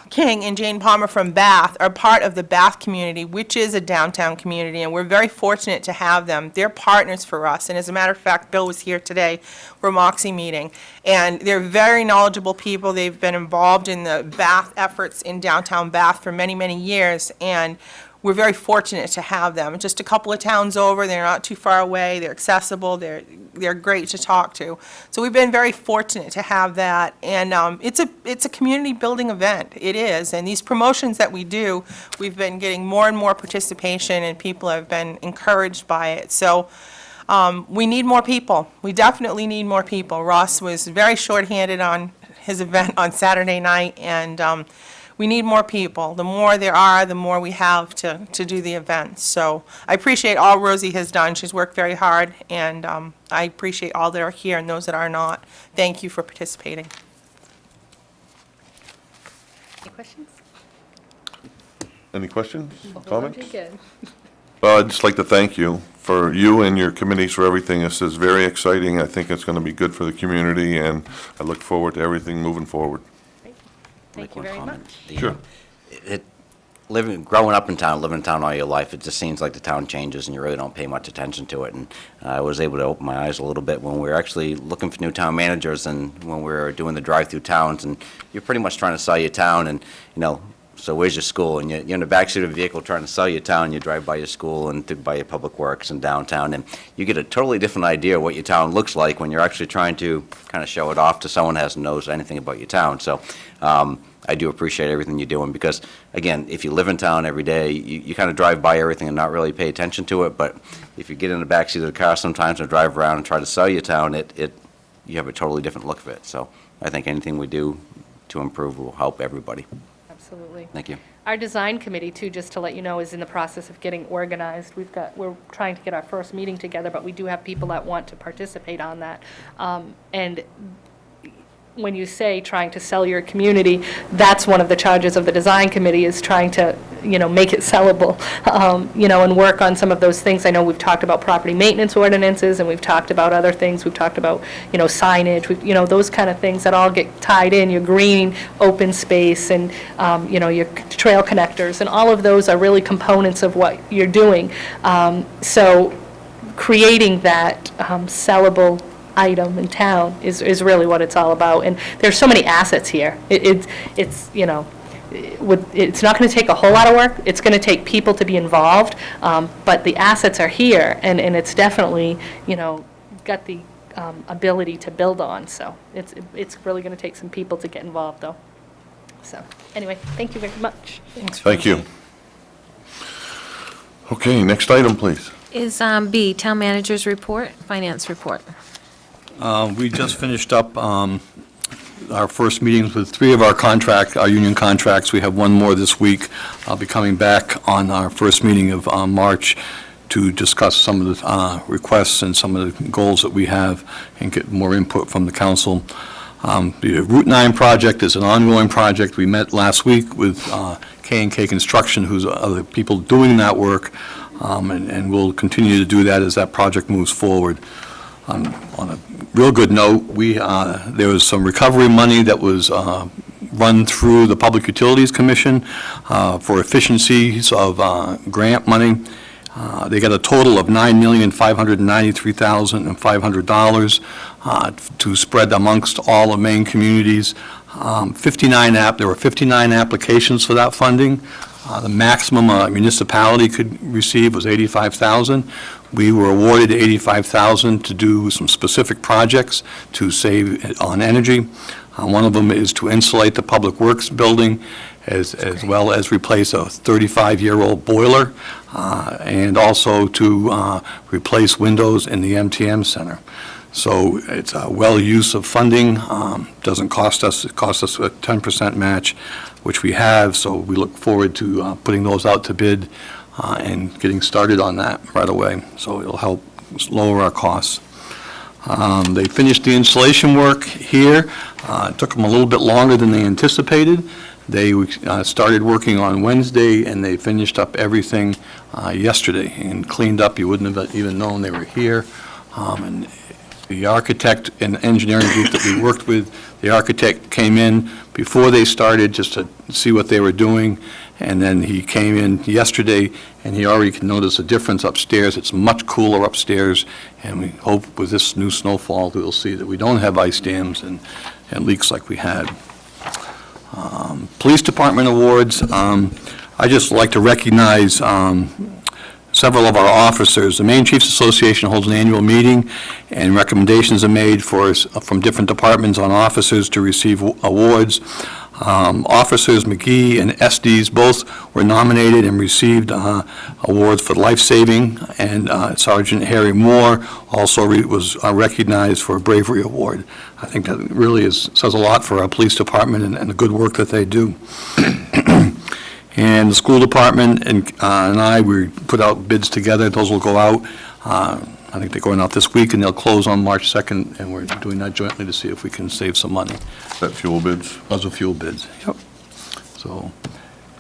King and Jane Palmer from Bath are part of the Bath community, which is a downtown community, and we're very fortunate to have them. They're partners for us, and as a matter of fact, Bill was here today for a Moxie meeting, and they're very knowledgeable people. They've been involved in the Bath efforts in downtown Bath for many, many years, and we're very fortunate to have them. Just a couple of towns over, they're not too far away, they're accessible, they're great to talk to. So we've been very fortunate to have that, and it's a community building event. It is, and these promotions that we do, we've been getting more and more participation, and people have been encouraged by it. So we need more people. We definitely need more people. Ross was very shorthanded on his event on Saturday night, and we need more people. The more there are, the more we have to do the events. So I appreciate all Rosie has done. She's worked very hard, and I appreciate all that are here and those that are not. Thank you for participating. Any questions? Any questions, Hold on to comments? you again. Well, I'd just like to thank you for you and your committees for everything. This is very exciting. I think it's going to be good for the community, and I look forward to everything moving forward. Thank Make you one very comment. much. Sure. Growing up in town, living in town all your life, it just seems like the town changes and you really don't pay much attention to it. And I was able to open my eyes a little bit when we were actually looking for new town managers and when we were doing the drive-through towns, and you're pretty much trying to sell your town, and, you know, so where's your school? And you're in the backseat of a vehicle trying to sell your town, you drive by your school and by your public works and downtown, and you get a totally different idea of what your town looks like when you're actually trying to kind of show it off to someone who hasn't knows anything about your town. So I do appreciate everything you're doing, because, again, if you live in town every day, you kind of drive by everything and not really pay attention to it, but if you get in the backseat of the car sometimes and drive around and try to sell your town, you have a totally different look of it. So I think anything we do to improve will help everybody. Absolutely. Thank you. Our design committee, too, just to let you know, is in the process of getting organized. We're trying to get our first meeting together, but we do have people that want to participate on that. And when you say trying to sell your community, that's one of the charges of the design committee, is trying to, make it sellable, and work on some of those things. I know we've talked about property maintenance ordinances, and we've talked about other things. We've talked about, signage, those kind of things that all get tied in, your green, open space, and, your trail connectors, and all of those are really components of what you're doing. So creating that sellable item in town is really what it's all about. And there's so many assets here. It's, you know, it's not going to take a whole lot of work. It's going to take people to be involved, but the assets are here, and it's definitely, you know, got the ability to build on. So it's really going to take some people to get involved, though. So anyway, thank you very much. Thank you. Okay, next item, please. Is B, Town Manager's Report, Finance Report. We just finished up our first meetings with 3 of our union contracts. We have one more this week. I'll be coming back on our first meeting of March to discuss some of the requests and some of the goals that we have and get more input from the council. The Route 9 project is an ongoing project. We met last week with K&K Construction, who's other people doing that work, and we'll continue to do that as that project moves forward. On a real good note, there was some recovery money that was run through the Public Utilities Commission for efficiencies of grant money. They got a total of $9,593,500 to spread amongst all the main communities. There were 59 applications for that funding. The maximum a municipality could receive was $85,000. We were awarded $85,000 to do some specific projects to save on energy. One of them is to insulate the Public Works building, as well as replace a 35-year-old boiler, and also to replace windows in the MTM Center. So it's a well use of funding. Doesn't cost us. It costs us a 10% match, which we have. So we look forward to putting those out to bid and getting started on that right away. So it'll help lower our costs. They finished the installation work here. It took them a little bit longer than they anticipated. They started working on Wednesday, and they finished up everything yesterday and cleaned up. You wouldn't have even known they were here. And the architect and engineering group that we worked with, the architect came in before they started just to see what they were doing, and then he came in yesterday, and he already can notice a difference upstairs. It's much cooler upstairs, and we hope with this new snowfall that we'll see that we don't have ice dams and leaks like we had. Police Department awards, I just like to recognize several of our officers. The Maine Chiefs Association holds an annual meeting, and recommendations are made from different departments on officers to receive awards. Officers McGee and Estes both were nominated and received awards for life-saving, and Sergeant Harry Moore also was recognized for a bravery award. I think that really says a lot for our police department and the good work that they do. And the school department and we put out bids together. Those will go out. I think they're going out this week, and they'll close on March 2nd, and we're doing that jointly to see if we can save some money. Is that fuel bids? Those are fuel bids, yep. So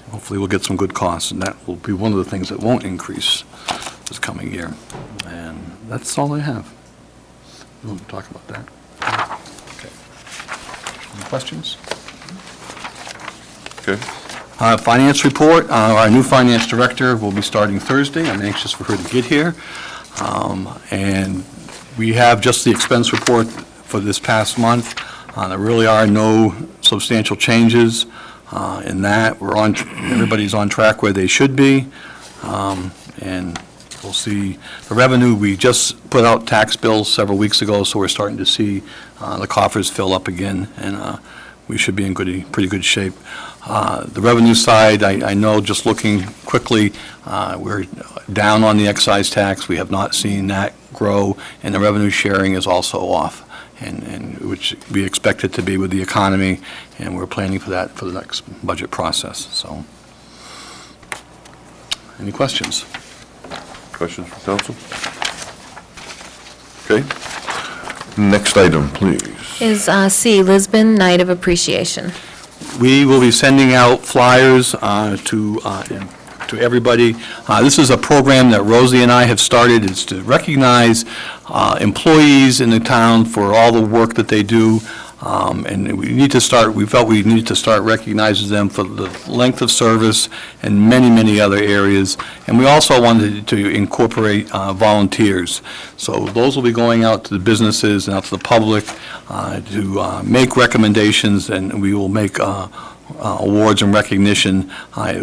hopefully we'll get some good costs, and that will be one of the things that won't increase this coming year. And that's all I have. We won't talk about that. Okay. Any questions? Okay. Finance report, our new finance director will be starting Thursday. I'm anxious for her to get here. And we have just the expense report for this past month. There really are no substantial changes in that. Everybody's on track where they should be. And we'll see the revenue. We just put out tax bills several weeks ago, so we're starting to see the coffers fill up again, and we should be in pretty good shape. The revenue side, I know just looking quickly, we're down on the excise tax. We have not seen that grow, and the revenue sharing is also off, and which we expect it to be with the economy, and we're planning for that for the next budget process. So, any questions? Questions from council? Okay. Next item, please. Is C, Lisbon Night of Appreciation. We will be sending out flyers to everybody. This is a program that Rosie and I have started. It's to recognize employees in the town for all the work that they do. And we felt we needed to start recognizing them for the length of service and many, many other areas. And we also wanted to incorporate volunteers. So those will be going out to the businesses and out to the public to make recommendations, and we will make awards and recognition.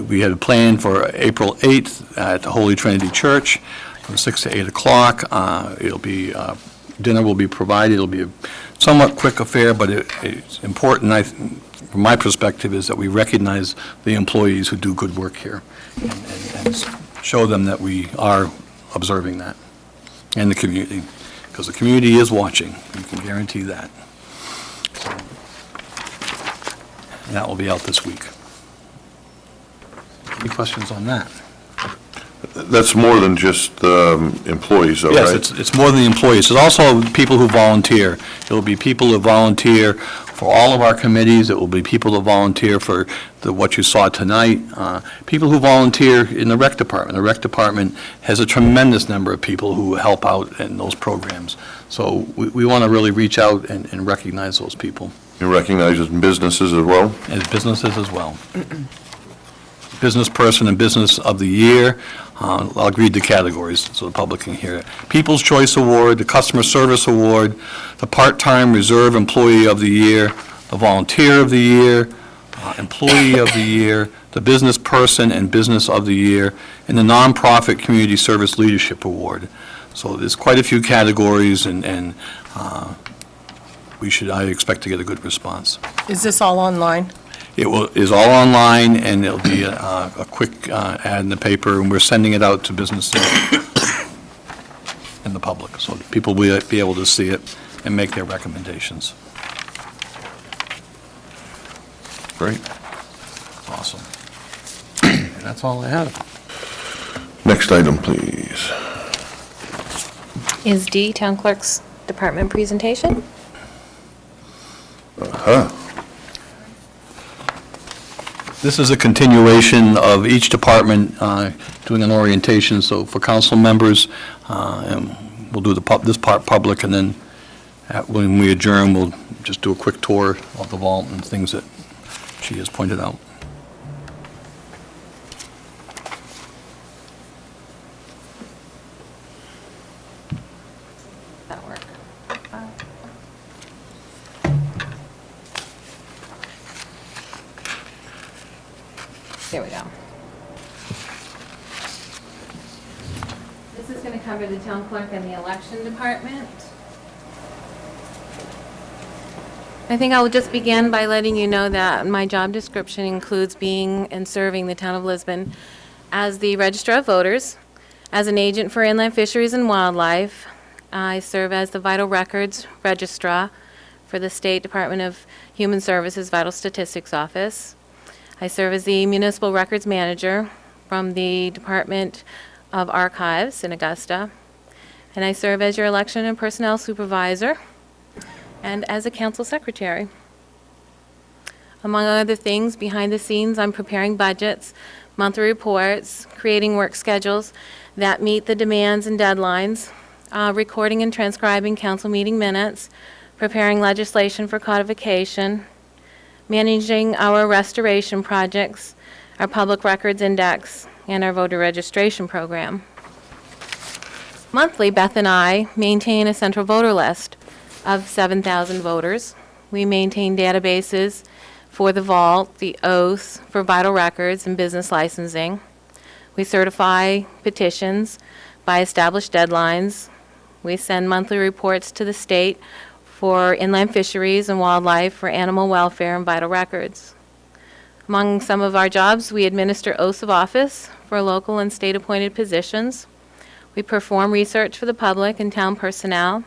We had a plan for April 8th at the Holy Trinity Church from 6 to 8 o'clock. It'll be, dinner will be provided. It'll be a somewhat quick affair, but it's important, from my perspective, is that we recognize the employees who do good work here and show them that we are observing that, and the community, because the community is watching. We can guarantee that. And that will be out this week. Any questions on that? That's more than just employees, though, right? Yes, it's more than the employees. It's also people who volunteer. It will be people who volunteer for all of our committees. It will be people who volunteer for what you saw tonight. People who volunteer in the rec department. The rec department has a tremendous number of people who help out in those programs. So we want to really reach out and recognize those people. You recognize as businesses as well? As businesses as well. Business Person and Business of the Year. I'll read the categories so the public can hear it. People's Choice Award, the Customer Service Award, the Part-Time Reserve Employee of the Year, the Volunteer of the Year, Employee of the Year, the Business Person and Business of the Year, and the Nonprofit Community Service Leadership Award. So there's quite a few categories, and I expect to get a good response. Is this all online? It is all online, and it'll be a quick ad in the paper, and we're sending it out to businesses and the public, so people will be able to see it and make their recommendations. Great. Awesome. And that's all I have. Next item, please. Is D, Town Clerk's Department presentation? This is a continuation of each department doing an orientation, so for council members, and we'll do this part public, and then when we adjourn, we'll just do a quick tour of the vault and things that she has pointed out. That work? There we go. This is going to cover the town clerk and the election department. I think I'll just begin by letting you know that my job description includes being and serving the town of Lisbon as the Registrar of Voters, as an agent for inland fisheries and wildlife. I serve as the Vital Records Registrar for the State Department of Human Services Vital Statistics Office. I serve as the Municipal Records Manager from the Department of Archives in Augusta. And I serve as your Election and Personnel Supervisor and as a Council Secretary. Among other things, behind the scenes, I'm preparing budgets, monthly reports, creating work schedules that meet the demands and deadlines, recording and transcribing council meeting minutes, preparing legislation for codification, managing our restoration projects, our public records index, and our voter registration program. Monthly, Beth and I maintain a central voter list of 7,000 voters. We maintain databases for the vault, the oath, for vital records and business licensing. We certify petitions by established deadlines. We send monthly reports to the state for inland fisheries and wildlife, for animal welfare and vital records. Among some of our jobs, we administer oaths of office for local and state-appointed positions. We perform research for the public and town personnel.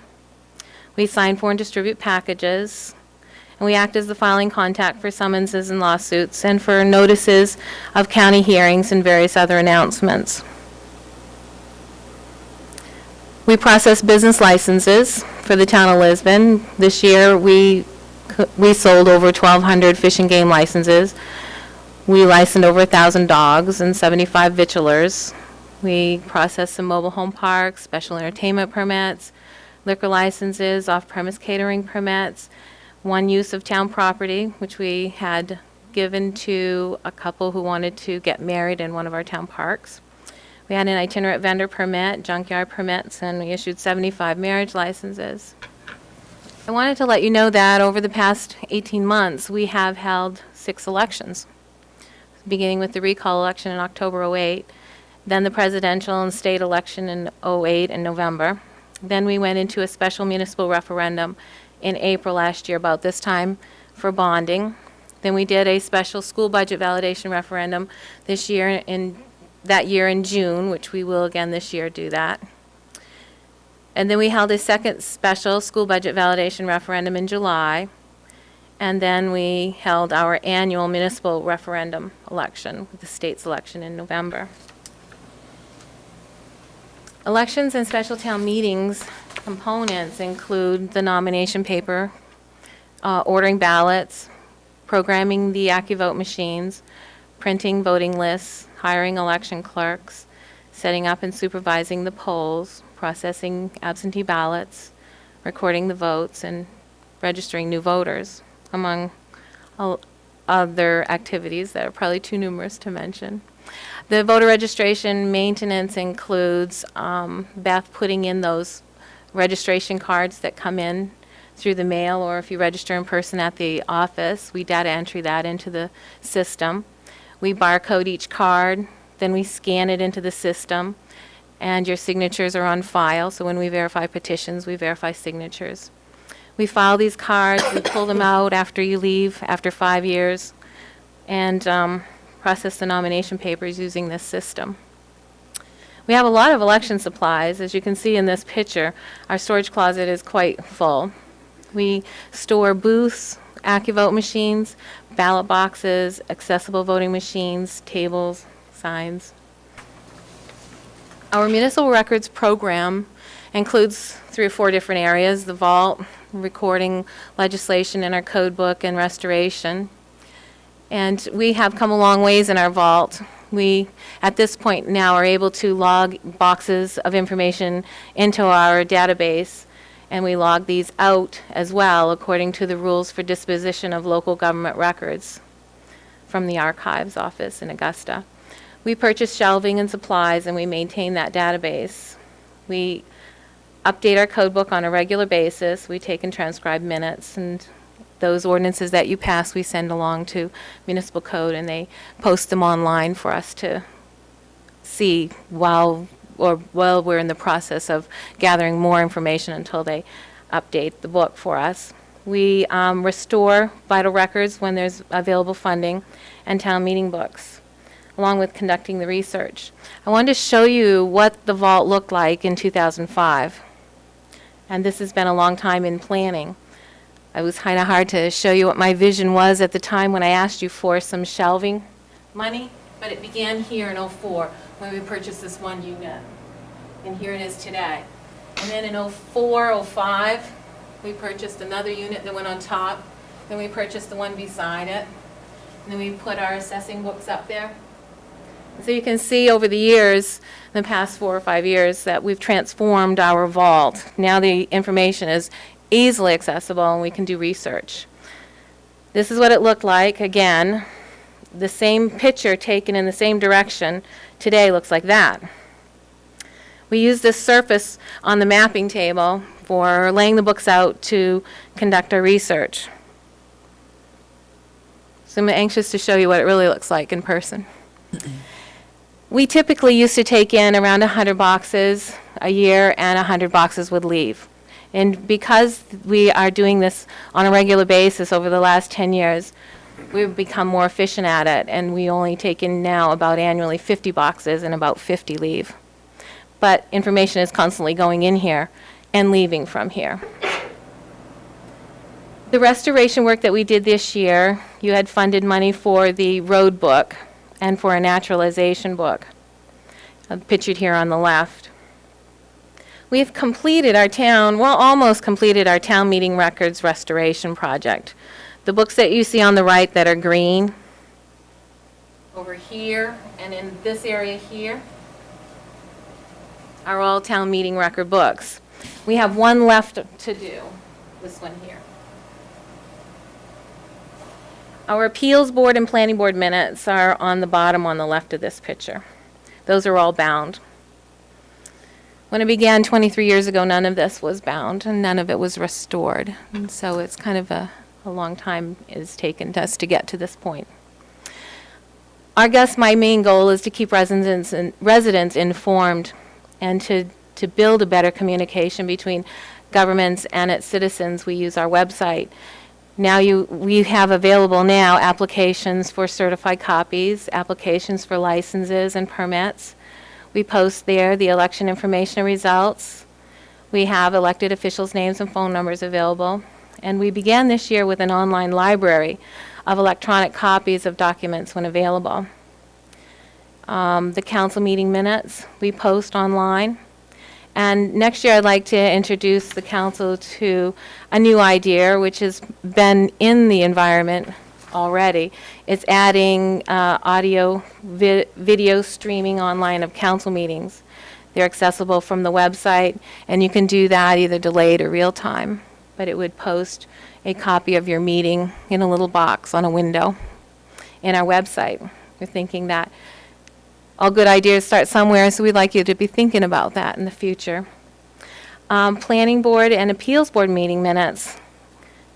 We sign for and distribute packages. And we act as the filing contact for summonses and lawsuits and for notices of county hearings and various other announcements. We process business licenses for the town of Lisbon. This year, we sold over 1,200 fish and game licenses. We licensed over 1,000 dogs and 75 vitulers. We processed some mobile home parks, special entertainment permits, liquor licenses, off-premise catering permits. one use of town property, which we had given to a couple who wanted to get married in one of our town parks. We had an itinerant vendor permit, junkyard permits, and we issued 75 marriage licenses. I wanted to let you know that over the past 18 months, we have held 6 elections, beginning with the recall election in October '08, then the presidential and state election in '08 in November. Then we went into a special municipal referendum in April last year about this time for bonding. Then we did a special school budget validation referendum this year that year in June, which we will again this year do that. And then we held a second special school budget validation referendum in July. And then we held our annual municipal referendum election, with the state's election in November. Elections and special town meetings components include the nomination paper, ordering ballots, programming the AccuVote machines, printing voting lists, hiring election clerks, setting up and supervising the polls, processing absentee ballots, recording the votes, and registering new voters, among other activities that are probably too numerous to mention. The voter registration maintenance includes Beth putting in those registration cards that come in through the mail, or if you register in person at the office, we data entry that into the system. We barcode each card, then we scan it into the system, and your signatures are on file, so when we verify petitions, we verify signatures. We file these cards, we pull them out after you leave, after 5 years, and process the nomination papers using this system. We have a lot of election supplies. As you can see in this picture, our storage closet is quite full. We store booths, AccuVote machines, ballot boxes, accessible voting machines, tables, signs. Our municipal records program includes 3 or 4 different areas: the vault, recording legislation in our code book, and restoration. And we have come a long ways in our vault. We, at this point now, are able to log boxes of information into our database, and we log these out as well according to the rules for disposition of local government records from the archives office in Augusta. We purchase shelving and supplies, and we maintain that database. We update our code book on a regular basis. We take and transcribe minutes, and those ordinances that you pass, we send along to municipal code, and they post them online for us to see while we're in the process of gathering more information until they update the book for us. We restore vital records when there's available funding, and town meeting books, along with conducting the research. I wanted to show you what the vault looked like in 2005. And this has been a long time in planning. It was kind of hard to show you what my vision was at the time when I asked you for some shelving money, but it began here in '04 when we purchased this one unit. And here it is today. And then in '04, '05, we purchased another unit that went on top. Then we purchased the one beside it. And then we put our assessing books up there. So you can see over the years, in the past 4 or 5 years, that we've transformed our vault. Now the information is easily accessible, and we can do research. This is what it looked like. Again, the same picture taken in the same direction today looks like that. We use this surface on the mapping table for laying the books out to conduct our research. So I'm anxious to show you what it really looks like in person. We typically used to take in around 100 boxes a year, and 100 boxes would leave. And because we are doing this on a regular basis over the last 10 years, we've become more efficient at it, and we only take in now about annually 50 boxes, and about 50 leave. But information is constantly going in here and leaving from here. The restoration work that we did this year, you had funded money for the road book and for a naturalization book, pictured here on the left. We have completed our town, well, almost completed our town meeting records restoration project. The books that you see on the right that are green, over here and in this area here, are all town meeting record books. We have one left to do, this one here. Our appeals board and planning board minutes are on the bottom on the left of this picture. Those are all bound. When it began 23 years ago, none of this was bound and none of it was restored. And so it's kind of a long time it's taken us to get to this point. I guess my main goal is to keep residents informed and to build a better communication between governments and its citizens. We use our website. We have available now applications for certified copies, applications for licenses and permits. We post there the election information and results. We have elected officials' names and phone numbers available. And we began this year with an online library of electronic copies of documents when available. The council meeting minutes we post online. And next year I'd like to introduce the council to a new idea which has been in the environment already. It's adding video streaming online of council meetings. They're accessible from the website, and you can do that either delayed or real time. But it would post a copy of your meeting in a little box on a window in our website. We're thinking that all good ideas start somewhere, so we'd like you to be thinking about that in the future. Planning board and appeals board meeting minutes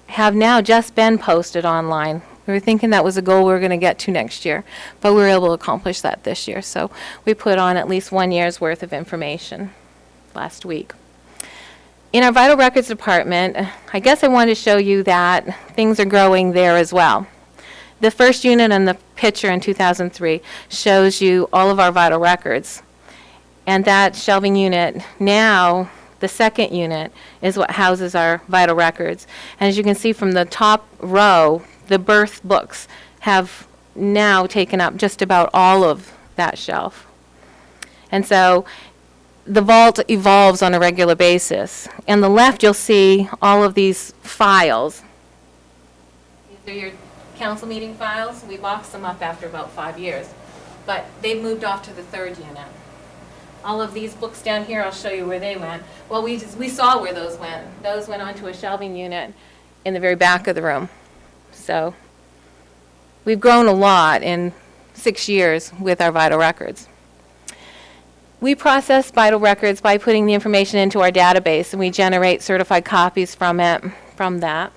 have now just been posted online. We were thinking that was a goal we were going to get to next year, but we were able to accomplish that this year. So we put on at least 1 year's worth of information last week. In our Vital Records department, I guess I wanted to show you that things are growing there as well. The first unit on the picture in 2003 shows you all of our vital records. And that shelving unit now, the second unit, is what houses our vital records. And as you can see from the top row, the birth books have now taken up just about all of that shelf. And so the vault evolves on a regular basis. On the left, you'll see all of these files. These are your council meeting files. We boxed them up after about 5 years, but they've moved off to the third unit. All of these books down here, I'll show you where they went. Well, we saw where those went. Those went onto a shelving unit in the very back of the room. So we've grown a lot in 6 years with our vital records. We process vital records by putting the information into our database, and we generate certified copies from that.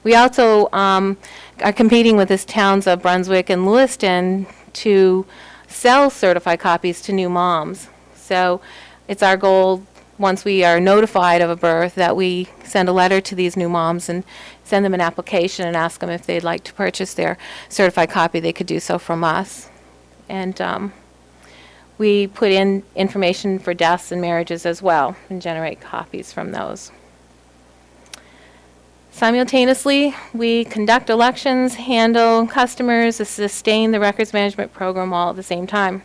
We also are competing with the towns of Brunswick and Lewiston to sell certified copies to new moms. So it's our goal, once we are notified of a birth, that we send a letter to these new moms and send them an application and ask them if they'd like to purchase their certified copy. They could do so from us. And we put in information for deaths and marriages as well and generate copies from those. Simultaneously, we conduct elections, handle customers, sustain the records management program all at the same time.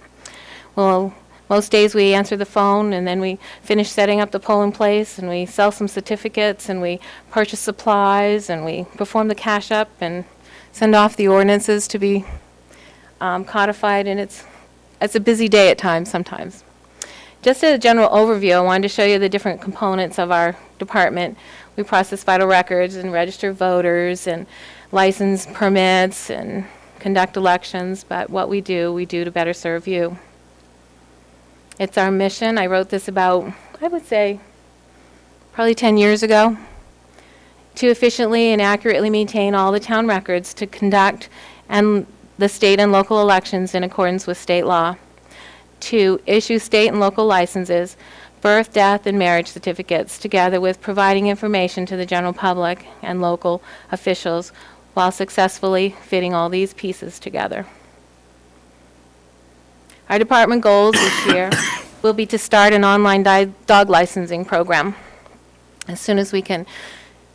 Well, most days we answer the phone and then we finish setting up the polling place and we sell some certificates and we purchase supplies and we perform the cash up and send off the ordinances to be codified, and it's a busy day at times sometimes. Just as a general overview, I wanted to show you the different components of our department. We process vital records and register voters and license permits and conduct elections, but what we do to better serve you. It's our mission. I wrote this about, I would say, probably 10 years ago, to efficiently and accurately maintain all the town records, to conduct and the state and local elections in accordance with state law, to issue state and local licenses, birth, death, and marriage certificates, together with providing information to the general public and local officials while successfully fitting all these pieces together. Our department goals this year will be to start an online dog licensing program as soon as we can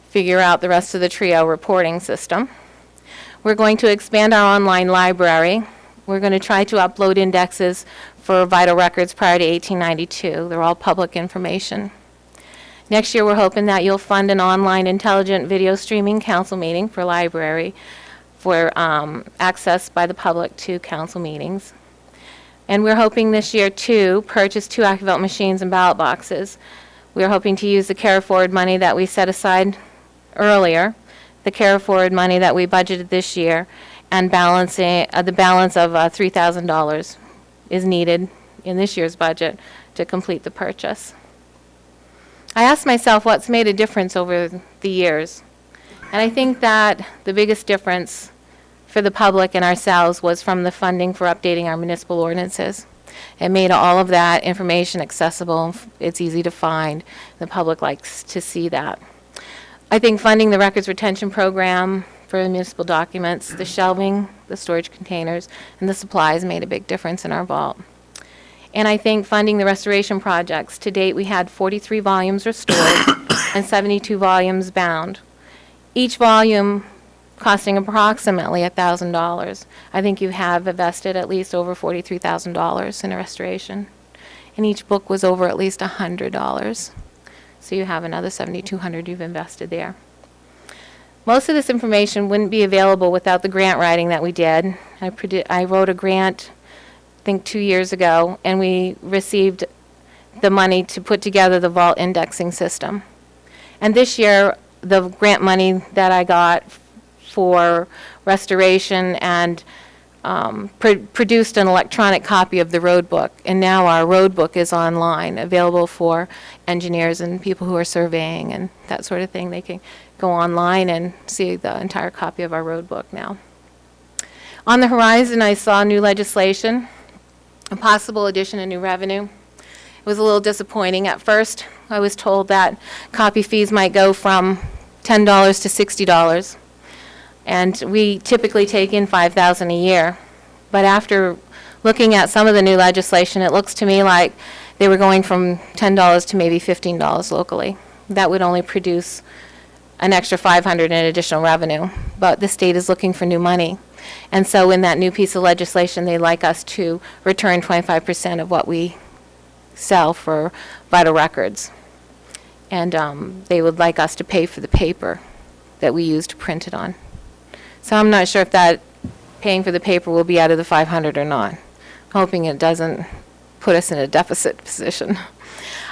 figure out the rest of the TRIO reporting system. We're going to expand our online library. We're going to try to upload indexes for vital records prior to 1892. They're all public information. Next year, we're hoping that you'll fund an online intelligent video streaming council meeting for library for access by the public to council meetings. And we're hoping this year to purchase 2 AccuVote machines and ballot boxes. We're hoping to use the Care Forward money that we set aside earlier, the Care Forward money that we budgeted this year, and balancing, the balance of $3,000 is needed in this year's budget to complete the purchase. I asked myself what's made a difference over the years, and I think that the biggest difference for the public and ourselves was from the funding for updating our municipal ordinances. It made all of that information accessible. It's easy to find. The public likes to see that. I think funding the records retention program for the municipal documents, the shelving, the storage containers, and the supplies made a big difference in our vault. And I think funding the restoration projects. To date, we had 43 volumes restored and 72 volumes bound. Each volume costing approximately $1,000. I think you have invested at least over $43,000 in a restoration. And each book was over at least $100. So you have another $7,200 you've invested there. Most of this information wouldn't be available without the grant writing that we did. I wrote a grant, I think 2 years ago, and we received the money to put together the vault indexing system. And this year, the grant money that I got for restoration and produced an electronic copy of the road book. And now our road book is online, available for engineers and people who are surveying and that sort of thing. They can go online and see the entire copy of our road book now. On the horizon, I saw new legislation, a possible addition of new revenue. It was a little disappointing. At first, I was told that copy fees might go from $10 to $60. And we typically take in $5,000 a year. But after looking at some of the new legislation, it looks to me like they were going from $10 to maybe $15 locally. That would only produce an extra $500 in additional revenue. But the state is looking for new money. And so in that new piece of legislation, they'd like us to return 25% of what we sell for vital records. And they would like us to pay for the paper that we use to print it on. So I'm not sure if that paying for the paper will be out of the 500 or not. Hoping it doesn't put us in a deficit position.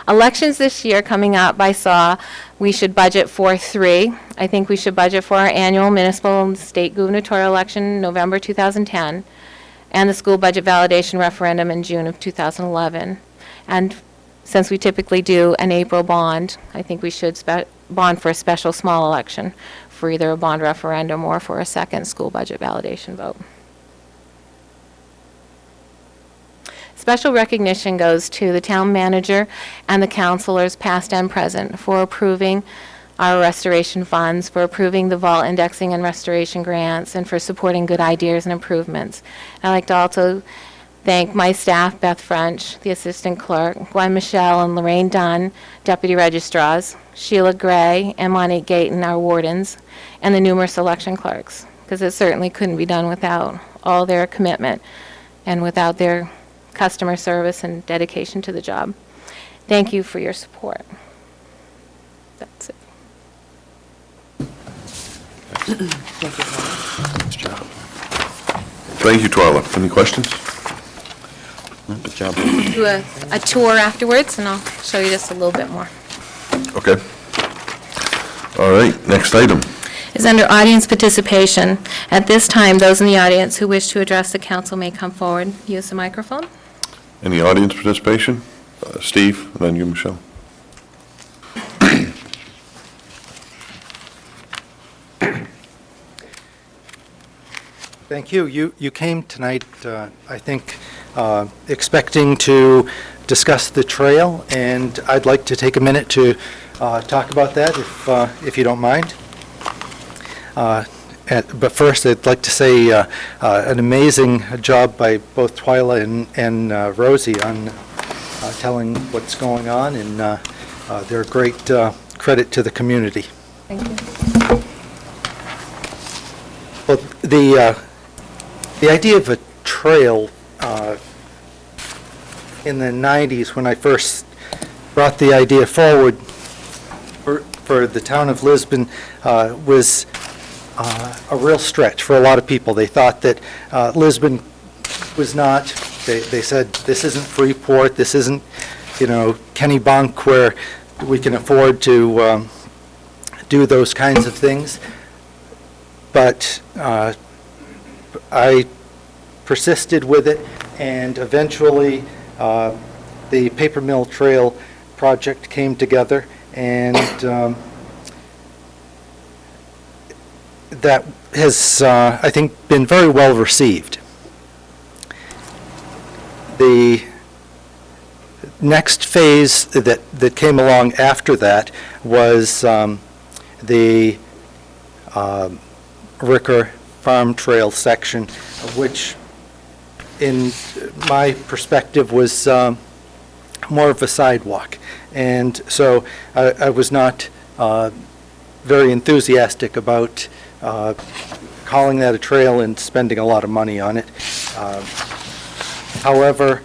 Elections this year coming up, I saw we should budget for 3. I think we should budget for our annual municipal and state gubernatorial election in November 2010 and the school budget validation referendum in June of 2011. And since we typically do an April bond, I think we should bond for a special small election for either a bond referendum or for a second school budget validation vote. Special recognition goes to the town manager and the councilors, past and present, for approving our restoration funds, for approving the vault indexing and restoration grants, and for supporting good ideas and improvements. I'd like to also thank my staff, Beth French, the assistant clerk, Gwen Michelle and Lorraine Dunn, deputy registrars, Sheila Gray and Monique Gayton, our wardens, and the numerous election clerks, because it certainly couldn't be done without all their commitment and without their customer service and dedication to the job. Thank you for your support. That's it. Thank you, Twyla. Any questions? Good job. Do a tour afterwards, and I'll show you just a little bit more. Okay. All right, next item. Is under audience participation. At this time, those in the audience who wish to address the council may come forward. Use the microphone. Any audience participation? Steve, and then you, Michelle. Thank you. You came tonight, I think, expecting to discuss the trail, and I'd like to take a minute to talk about that, if you don't mind. But first, I'd like to say an amazing job by both Twyla and Rosie on telling what's going on, and they're a great credit to the community. Thank you. Well, the idea of a trail in the 90s, when I first brought the idea forward for the town of Lisbon, was a real stretch for a lot of people. They thought that Lisbon was not, they said, this isn't Freeport, this isn't, Kennebunk, where we can afford to do those kinds of things. But I persisted with it, and eventually the Paper Mill Trail project came together, and that has, I think, been very well received. The next phase that came along after that was the Ricker Farm Trail section, which in my perspective was more of a sidewalk. And so I was not very enthusiastic about calling that a trail and spending a lot of money on it. However,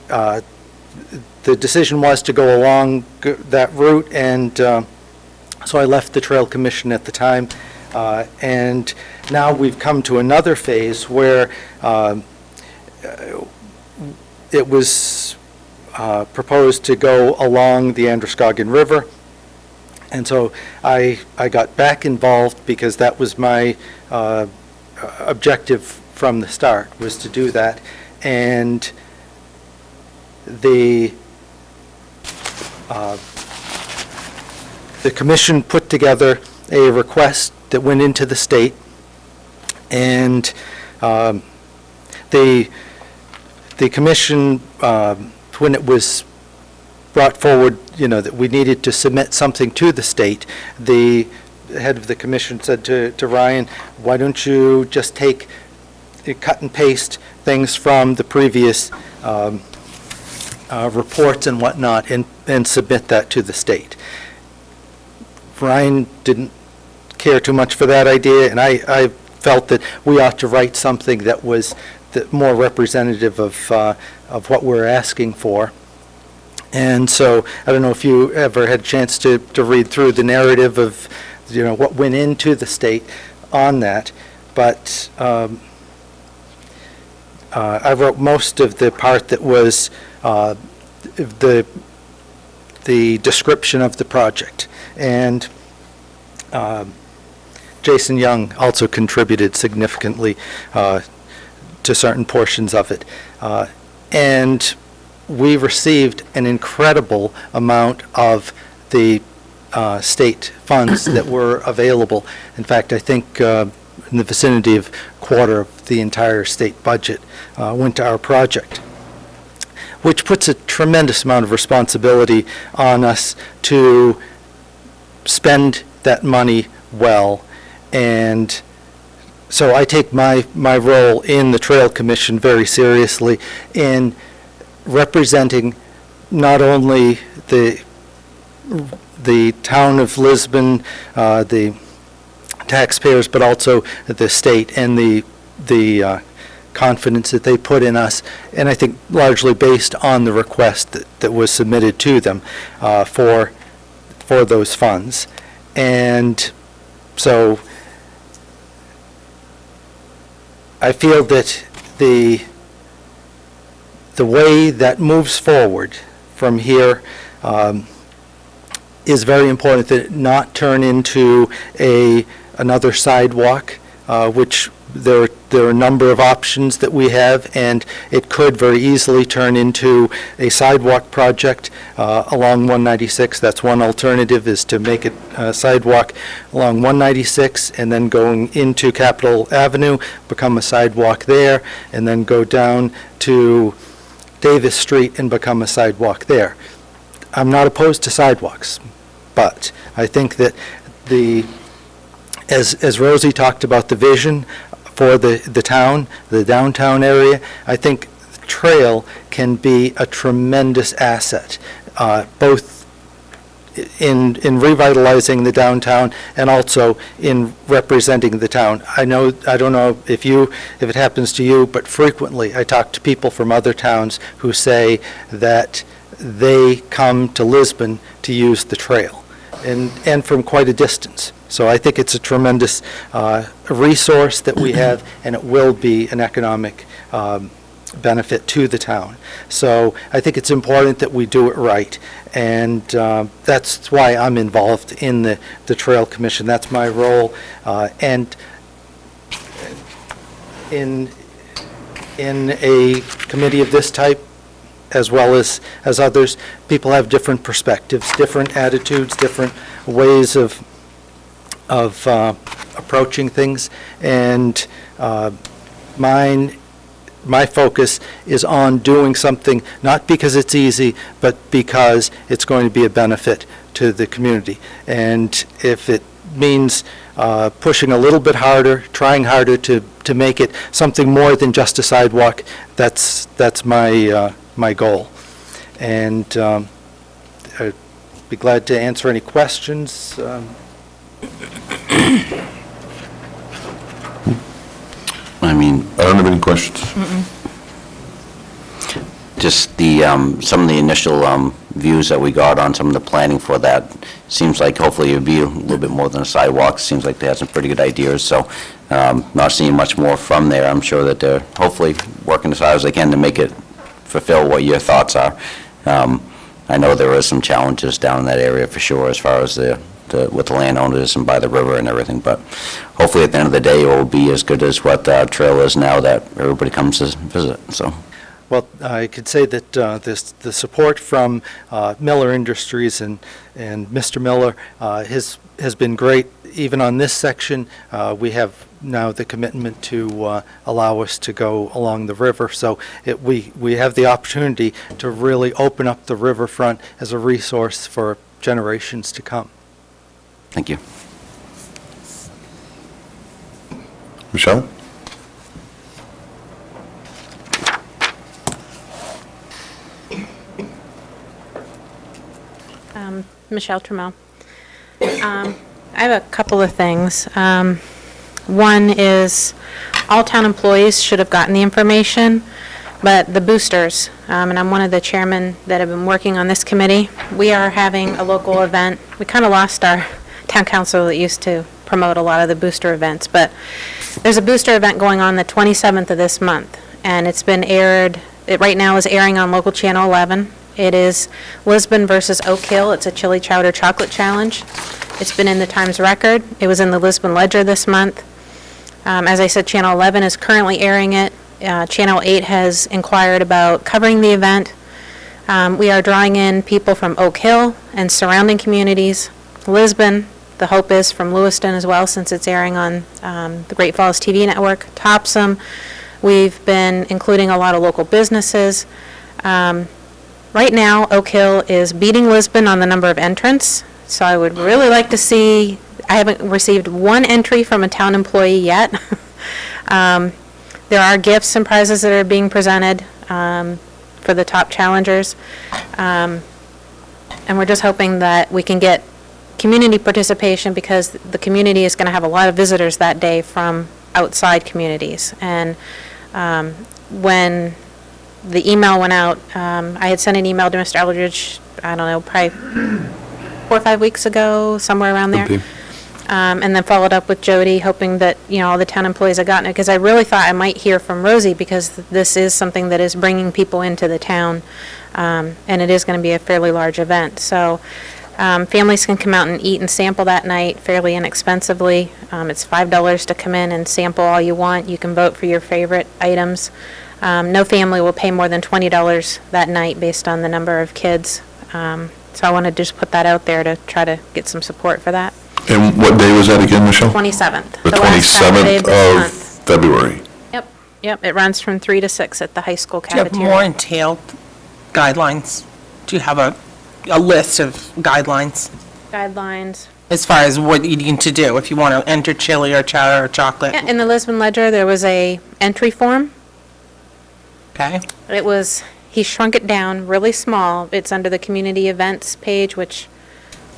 the decision was to go along that route, and so I left the Trail Commission at the time. And now we've come to another phase where it was proposed to go along the Androscoggin River. And so I got back involved because that was my objective from the start, was to do that. And the commission put together a request that went into the state, and the commission, when it was brought forward, that we needed to submit something to the state, the head of the commission said to Ryan, why don't you just cut and paste things from the previous reports and whatnot and submit that to the state. Ryan didn't care too much for that idea, and I felt that we ought to write something that was more representative of what we're asking for. And so I don't know if you ever had a chance to read through the narrative of what went into the state on that, but I wrote most of the part that was the description of the project. And Jason Young also contributed significantly to certain portions of it. And we received an incredible amount of the state funds that were available. In fact, I think in the vicinity of a quarter of the entire state budget went to our project, which puts a tremendous amount of responsibility on us to spend that money well. And so I take my role in the Trail Commission very seriously in representing not only the town of Lisbon, the taxpayers, but also the state and the confidence that they put in us, and I think largely based on the request that was submitted to them for those funds. And so I feel that the way that moves forward from here is very important, that it not turn into another sidewalk, which there are a number of options that we have, and it could very easily turn into a sidewalk project along 196. That's one alternative, is to make it a sidewalk along 196 and then going into Capitol Avenue, become a sidewalk there, and then go down to Davis Street and become a sidewalk there. I'm not opposed to sidewalks, but I think that as Rosie talked about the vision for the town, the downtown area, I think the trail can be a tremendous asset, both in revitalizing the downtown and also in representing the town. I don't know if it happens to you, but frequently I talk to people from other towns who say that they come to Lisbon to use the trail, and from quite a distance. So I think it's a tremendous resource that we have, and it will be an economic benefit to the town. So I think it's important that we do it right, and that's why I'm involved in the Trail Commission. That's my role, and in a committee of this type, as well as others, people have different perspectives, different attitudes, different ways of approaching things, and my focus is on doing something, not because it's easy, but because it's going to be a benefit to the community. And if it means pushing a little bit harder, trying harder to make it something more than just a sidewalk, that's my goal. And I'd be glad to answer any questions. I mean, I don't have any questions. just the, some of the initial views that we got on some of the planning for that, seems like hopefully it'll be a little bit more than a sidewalk. Seems like they had some pretty good ideas, so not seeing much more from there. I'm sure that they're hopefully working as hard as they can to make it fulfill what your thoughts are. I know there are some challenges down in that area for sure, as far as with the landowners and by the river and everything, but hopefully at the end of the day, it will be as good as what the trail is now that everybody comes to visit, so. Well, I could say that the support from Miller Industries and Mr. Miller has been great. Even on this section, we have now the commitment to allow us to go along the river. So we have the opportunity to really open up the riverfront as a resource for generations to come. Thank you. Michelle? Michelle Trammell. I have a couple of things. One is all town employees should have gotten the information, but the boosters, and I'm one of the chairmen that have been working on this committee, we are having a local event. We kind of lost our town council that used to promote a lot of the booster events, but there's a booster event going on the 27th of this month, and it's been aired, it right now is airing on local channel 11. It is Lisbon versus Oak Hill. It's a chili chowder chocolate challenge. It's been in the Times Record. It was in the Lisbon Ledger this month. As I said, Channel 11 is currently airing it. Channel 8 has inquired about covering the event. We are drawing in people from Oak Hill and surrounding communities. Lisbon, the hope is from Lewiston as well, since it's airing on the Great Falls TV network. Topsom, we've been including a lot of local businesses. Right now, Oak Hill is beating Lisbon on the number of entrants, so I would really like to see, I haven't received one entry from a town employee yet. There are gifts and prizes that are being presented for the top challengers, and we're just hoping that we can get community participation, because the community is going to have a lot of visitors that day from outside communities. And when the email went out, I had sent an email to Mr. Eldridge, I don't know, probably 4 or 5 weeks ago, somewhere around there. Could be. And then followed up with Jody, hoping that, all the town employees had gotten it, because I really thought I might hear from Rosie, because this is something that is bringing people into the town, and it is going to be a fairly large event. So families can come out and eat and sample that night fairly inexpensively. It's $5 to come in and sample all you want. You can vote for your favorite items. No family will pay more than $20 that night based on the number of kids. So I want to just put that out there to try to get some support for that. And what day was that again, Michelle? 27th. The last Saturday 27th this of month. February. Yep, it runs from 3 to 6 at the high school Do you have cafeteria. more entailed guidelines? Do you have a list of guidelines Guidelines. as far as what you need to do if you want to enter chili or chowder or chocolate? Yeah, in the Lisbon Ledger, there was a entry form. Okay? He shrunk it down really small. It's under the community events page, which,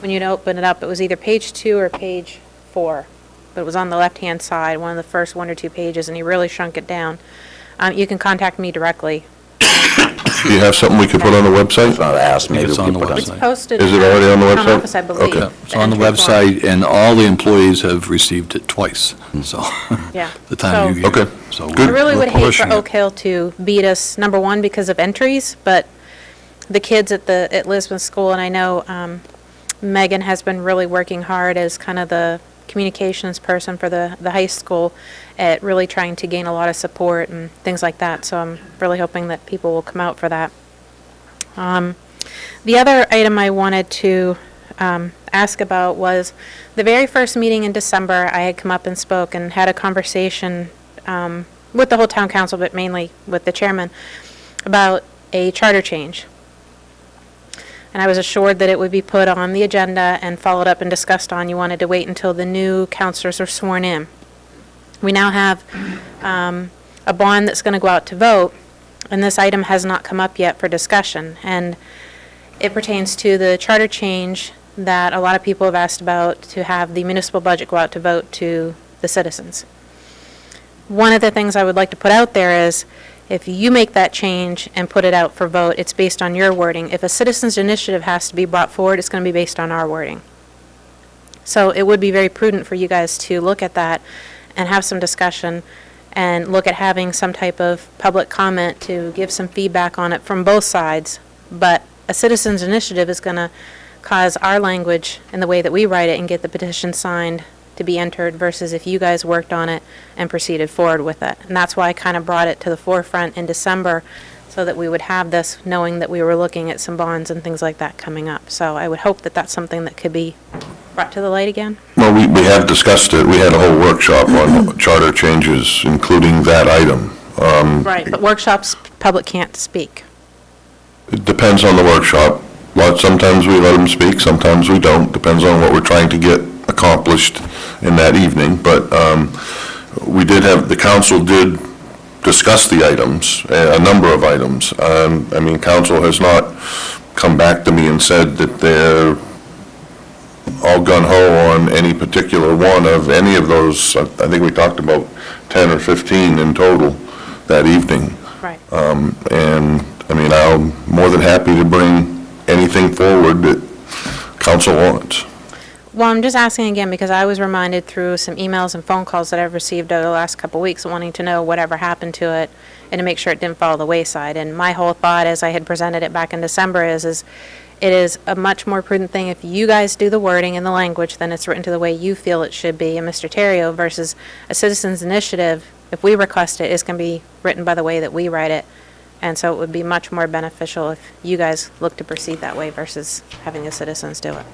when you'd open it up, it was either page 2 or page 4. But it was on the left-hand side, one of the first 1 or 2 pages, and he really shrunk it down. You can contact me directly. Do you have something we could put on the website? So I asked, maybe it's we on could the put It's website. posted. Is it already on the Town website? office, I believe. Okay. It's on the entry form. website, and all the employees have received it twice, so. Yeah. The time you So- get it. Okay. So Good. I we're really would hate for pushing it. Oak Hill to beat us, number one, because of entries, but the kids at Lisbon School, and I know Megan has been really working hard as kind of the communications person for the high school at really trying to gain a lot of support and things like that. So I'm really hoping that people will come out for that. The other item I wanted to ask about was the very first meeting in December, I had come up and spoke and had a conversation with the whole town council, but mainly with the chairman, about a charter change. And I was assured that it would be put on the agenda and followed up and discussed on. You wanted to wait until the new councilors are sworn in. We now have a bond that's going to go out to vote, and this item has not come up yet for discussion. And it pertains to the charter change that a lot of people have asked about, to have the municipal budget go out to vote to the citizens. One of the things I would like to put out there is, if you make that change and put it out for vote, it's based on your wording. If a citizen's initiative has to be brought forward, it's going to be based on our wording. So it would be very prudent for you guys to look at that and have some discussion and look at having some type of public comment to give some feedback on it from both sides. But a citizen's initiative is going to cause our language and the way that we write it and get the petition signed to be entered versus if you guys worked on it and proceeded forward with it. And that's why I kind of brought it to the forefront in December, so that we would have this, knowing that we were looking at some bonds and things like that coming up. So I would hope that that's something that could be brought to the light again. Well, we have discussed it. We had a whole workshop on charter changes, including that item. Right, but workshops, public can't speak. It depends on the workshop. Sometimes we let them speak, sometimes we don't. Depends on what we're trying to get accomplished in that evening. But we did have, the council did discuss the items, a number of items. I mean, council has not come back to me and said that they're all gun-ho on any particular one of any of those. I think we talked about 10 or 15 in total that evening. Right. And, I mean, I'm more than happy to bring anything forward that council wants. Well, I'm just asking again because I was reminded through some emails and phone calls that I've received over the last couple of weeks, wanting to know whatever happened to it and to make sure it didn't fall the wayside. And my whole thought, as I had presented it back in December, is it is a much more prudent thing if you guys do the wording and the language, then it's written to the way you feel it should be, and Mr. Terrio, versus a citizen's initiative. If we request it, it's going to be written by the way that we write it. And so it would be much more beneficial if you guys look to proceed that way versus having the citizens do it.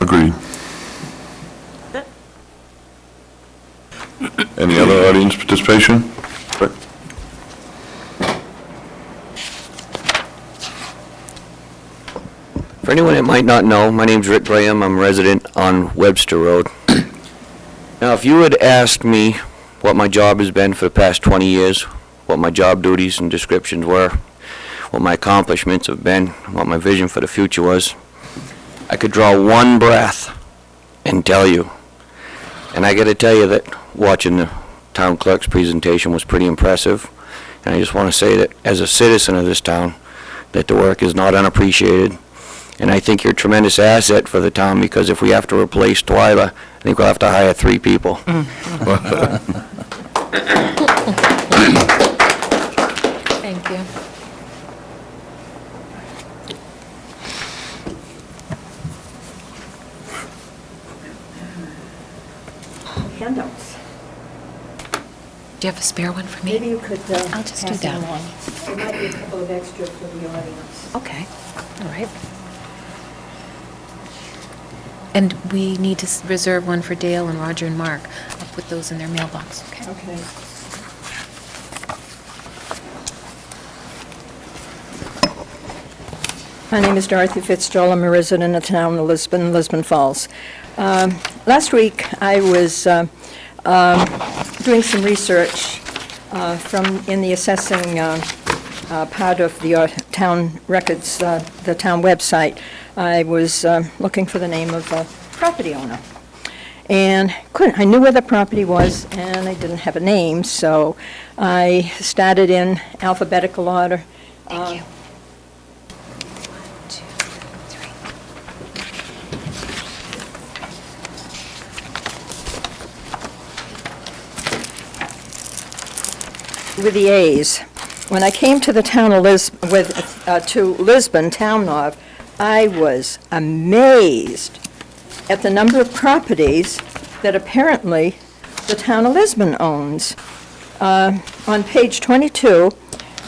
Agreed. Any other audience participation? For anyone that might not know, my name's Rick Graham. I'm a resident on Webster Road. Now, if you had asked me what my job has been for the past 20 years, what my job duties and descriptions were, what my accomplishments have been, what my vision for the future was, I could draw one breath and tell you. And I got to tell you that watching the town clerk's presentation was pretty impressive. And I just want to say that as a citizen of this town, that the work is not unappreciated. And I think you're a tremendous asset for the town, because if we have to replace Twyla, I think we'll have to hire 3 people. Thank you. Handouts. Do you have a spare one for me? Maybe you could I'll just do pass them that. along. There might be a couple of extras for the audience. Okay, all right. And we need to reserve one for Dale and Roger and Mark. I'll put those in their mailbox, okay? Okay. My name is Dorothy Fitzgerald. I'm a resident of the town of Lisbon, Lisbon Falls. Last week, I was doing some research in the assessing part of the town records, the town website. I was looking for the name of a property owner. And I knew where the property was, and I didn't have a name, so I started in alphabetical order. Thank you. 1, 2, 3. With the A's. When I came to the town of to Lisbon, Town of, I was amazed at the number of properties that apparently the town of Lisbon owns. On page 22,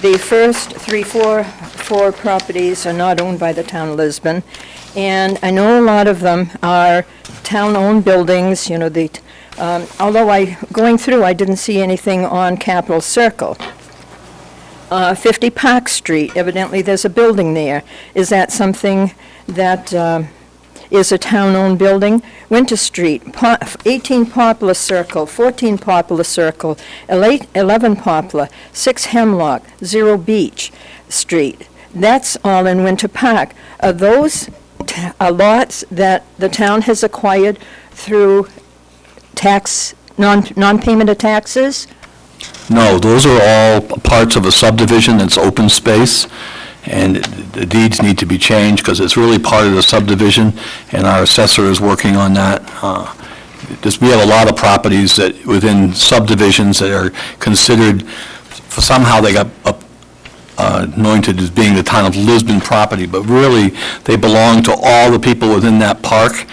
the first four properties are not owned by the town of Lisbon, and I know a lot of them are town-owned buildings, you know, although going through, I didn't see anything on Capitol Circle. 50 Park Street, evidently there's a building there. Is that something that is a town-owned building? Winter Street, 18 Poplar Circle, 14 Poplar Circle, 11 Poplar, 6 Hemlock, 0 Beach Street. That's all in Winter Park. Are those lots that the town has acquired through non-payment of taxes? No, those are all parts of a subdivision that's open space, and the deeds need to be changed because it's really part of the subdivision, and our assessor is working on that. We have a lot of properties that, within subdivisions that are considered, somehow they got anointed as being the town of Lisbon property, but really, they belong to all the people within that park,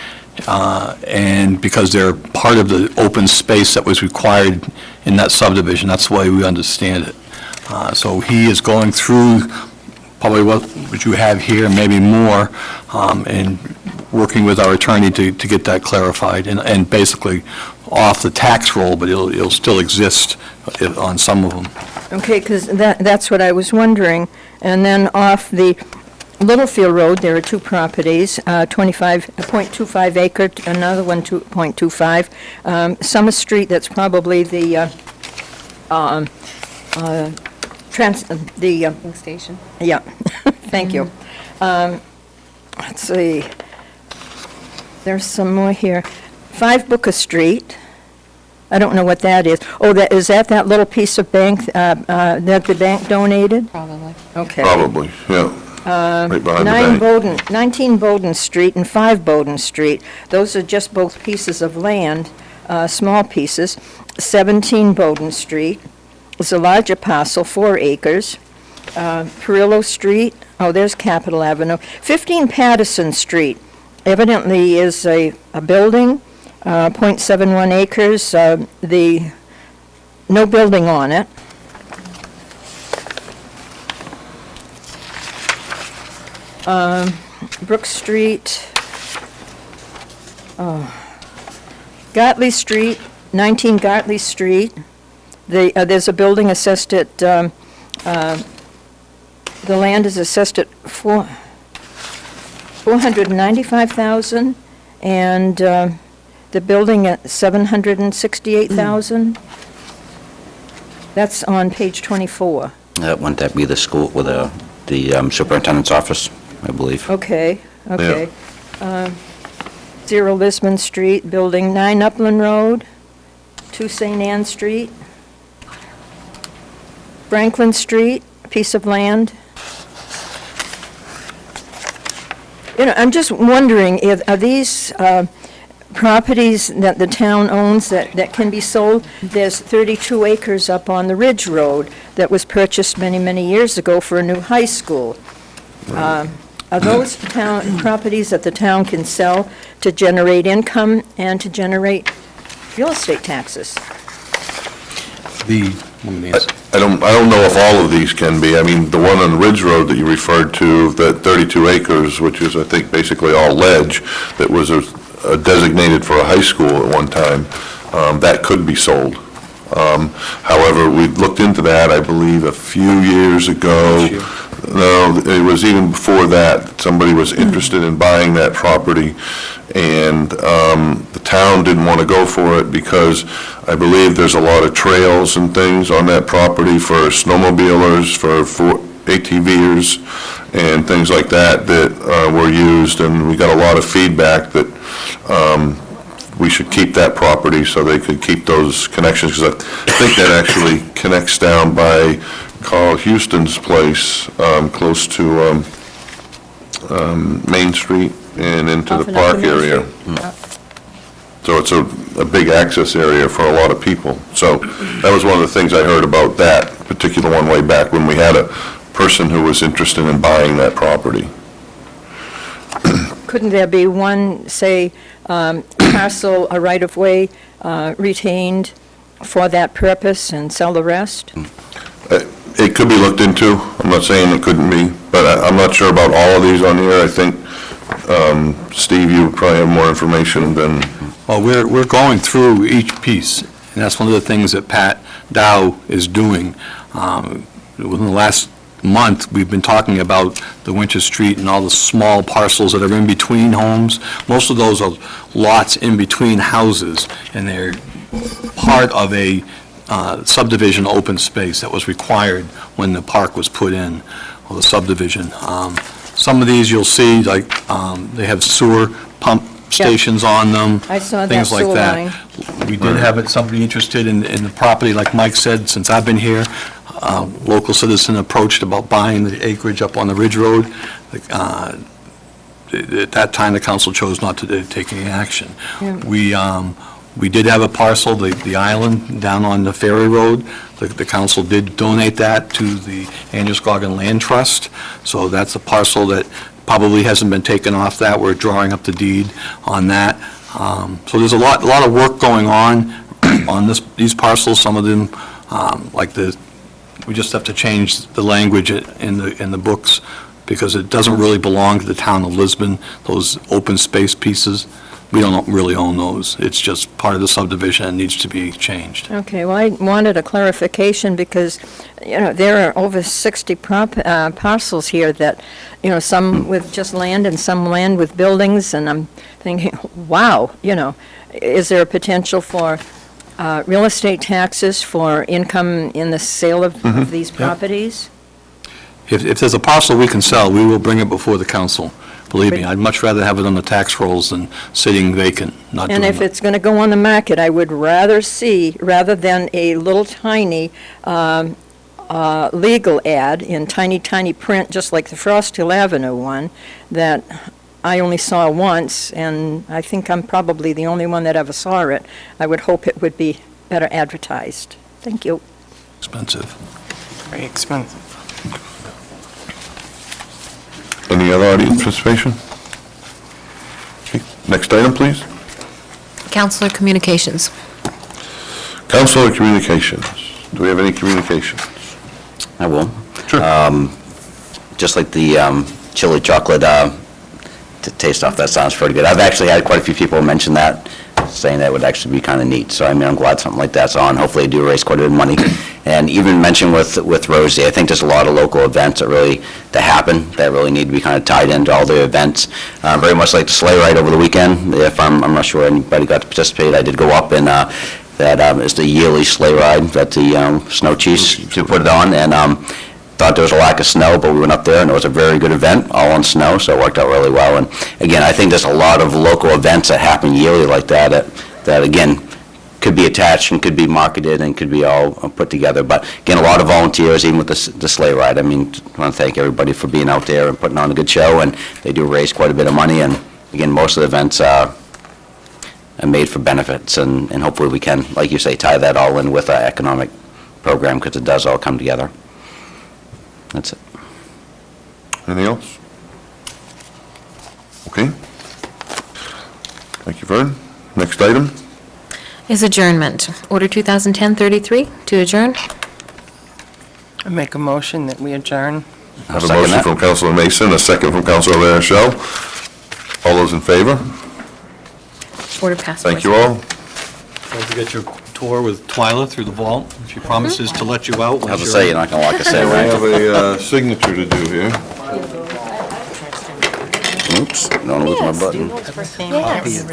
and because they're part of the open space that was required in that subdivision. That's the way we understand it. So he is going through probably what you have here, maybe more, and working with our attorney to get that clarified, and basically off the tax roll, but it'll still exist on some of them. Okay, because that's what I was wondering. And then off the Littlefield Road, there are two properties, 0.25 acre, another one 2.25. Summer Street, that's probably the Station. yeah, thank you. Let's see. There's some more here. 5 Booker Street. I don't know what that is. Oh, is that little piece of bank that the bank donated? Probably. Okay. Probably, yeah. Right behind the bank. 19 Bowden Street and 5 Bowden Street. Those are just both pieces of land, small pieces. 17 Bowden Street is a larger parcel, 4 acres. Perillo Street, oh, there's Capitol Avenue. 15 Patterson Street, evidently is a building, 0.71 acres, no building on it. Brook Street, Gartley Street, 19 Gartley Street. There's a building assessed at, the land is assessed at $495,000, and the building at $768,000. That's on page 24. Wouldn't that be the school with the superintendent's office, I believe? Okay. 0 Lisbon Street, building 9 Upland Road, 2 St. Anne Street, Franklin Street, a piece of land. You know, I'm just wondering, are these properties that the town owns that can be sold? There's 32 acres up on the Ridge Road that was purchased many, many years ago for a new high school. Are those town properties that the town can sell to generate income and to generate real estate taxes? I don't know if all of these can be. I mean, the one on Ridge Road that you referred to, that 32 acres, which is, I think, basically all ledge, that was designated for a high school at one time, that could be sold. However, we looked into that, I believe, a few years ago. No, it was even before that. Somebody was interested in buying that property, and the town didn't want to go for it because I believe there's a lot of trails and things on that property for snowmobilers, for ATVers, and things like that were used, and we got a lot of feedback that we should keep that property so they could keep those connections, because I think that actually connects down by Carl Houston's place, close to Main Street and into the park area. So it's a big access area for a lot of people. So that was one of the things I heard about that particular one way back when we had a person who was interested in buying that property. couldn't there be one, say, parcel, a right-of-way retained for that purpose and sell the rest? It could be looked into. I'm not saying it couldn't be, but I'm not sure about all of these on here. I think, Steve, you probably have more information than... Well, we're going through each piece, and that's one of the things that Pat Dow is doing. Within the last month, we've been talking about the Winter Street and all the small parcels that are in between homes. Most of those are lots in between houses, and they're part of a subdivision open space that was required when the park was put in, or the subdivision. Some of these you'll see, like, they have sewer pump stations on them. I saw that things like sewer that. line. We did have somebody interested in the property, like Mike said, since I've been here. Local citizen approached about buying the acreage up on the Ridge Road. At that time, the council chose not to take any action. Yeah. We did have a parcel, the island down on the Ferry Road. The council did donate that to the Androscoggin Land Trust, so that's a parcel that probably hasn't been taken off that. We're drawing up the deed on that. So there's a lot of work going on these parcels. Some of them, we just have to change the language in the books, because it doesn't really belong to the town of Lisbon, those open space pieces. We don't really own those. It's just part of the subdivision and needs to be changed. Okay, well, I wanted a clarification because, there are over 60 parcels here that, some with just land and some land with buildings, and I'm thinking, wow, is there a potential for real estate taxes for income in the sale of these properties? If there's a parcel we can sell, we will bring it before the council. Believe me, I'd much rather have it on the tax rolls than sitting vacant, not doing And if that. it's going to go on the market, I would rather see, rather than a little tiny legal ad in tiny, tiny print, just like the Frost Hill Avenue one, that I only saw once, and I think I'm probably the only one that ever saw it. I would hope it would be better advertised. Thank you. Expensive. Very expensive. Any other audience participation? Okay, next item, please. Counselor Communications. Councilor Communications. Do we have any communications? I will. Sure. Just like the chili chocolate to taste off, that sounds pretty good. I've actually had quite a few people mention that, saying that would actually be kind of neat. So, I'm glad something like that's on. Hopefully, they do raise quite a bit of money. And even mentioned with Rosie, I think there's a lot of local events that happen that really need to be kind of tied into all the events. Very much like the sleigh ride over the weekend. If I'm not sure anybody got to participate, I did go up, and that is the yearly sleigh ride that the Snow Chiefs to put it on. And thought there was a lack of snow, but we went up there, and it was a very good event, all on snow, so it worked out really well. And again, I think there's a lot of local events that happen yearly like that again, could be attached and could be marketed and could be all put together. But again, a lot of volunteers, even with the sleigh ride. I want to thank everybody for being out there and putting on a good show, and they do raise quite a bit of money. And again, most of the events are made for benefits, and hopefully we can, like you say, tie that all in with our economic program, because it does all come together. That's it. Anything else? Okay. Thank you, Vern. Next item. Is adjournment. Order 2010-33 to adjourn. I make a motion that we adjourn. I have a motion from Councilor Mason, a second from Councilor Rochelle. All those in favor? Order passed. Thank you all. Don't forget your tour with Twyla through the vault. She promises to let you out. I was to say, you're not going to lock us in, We right? have a signature to do here. Oops, don't lose my button. Yes.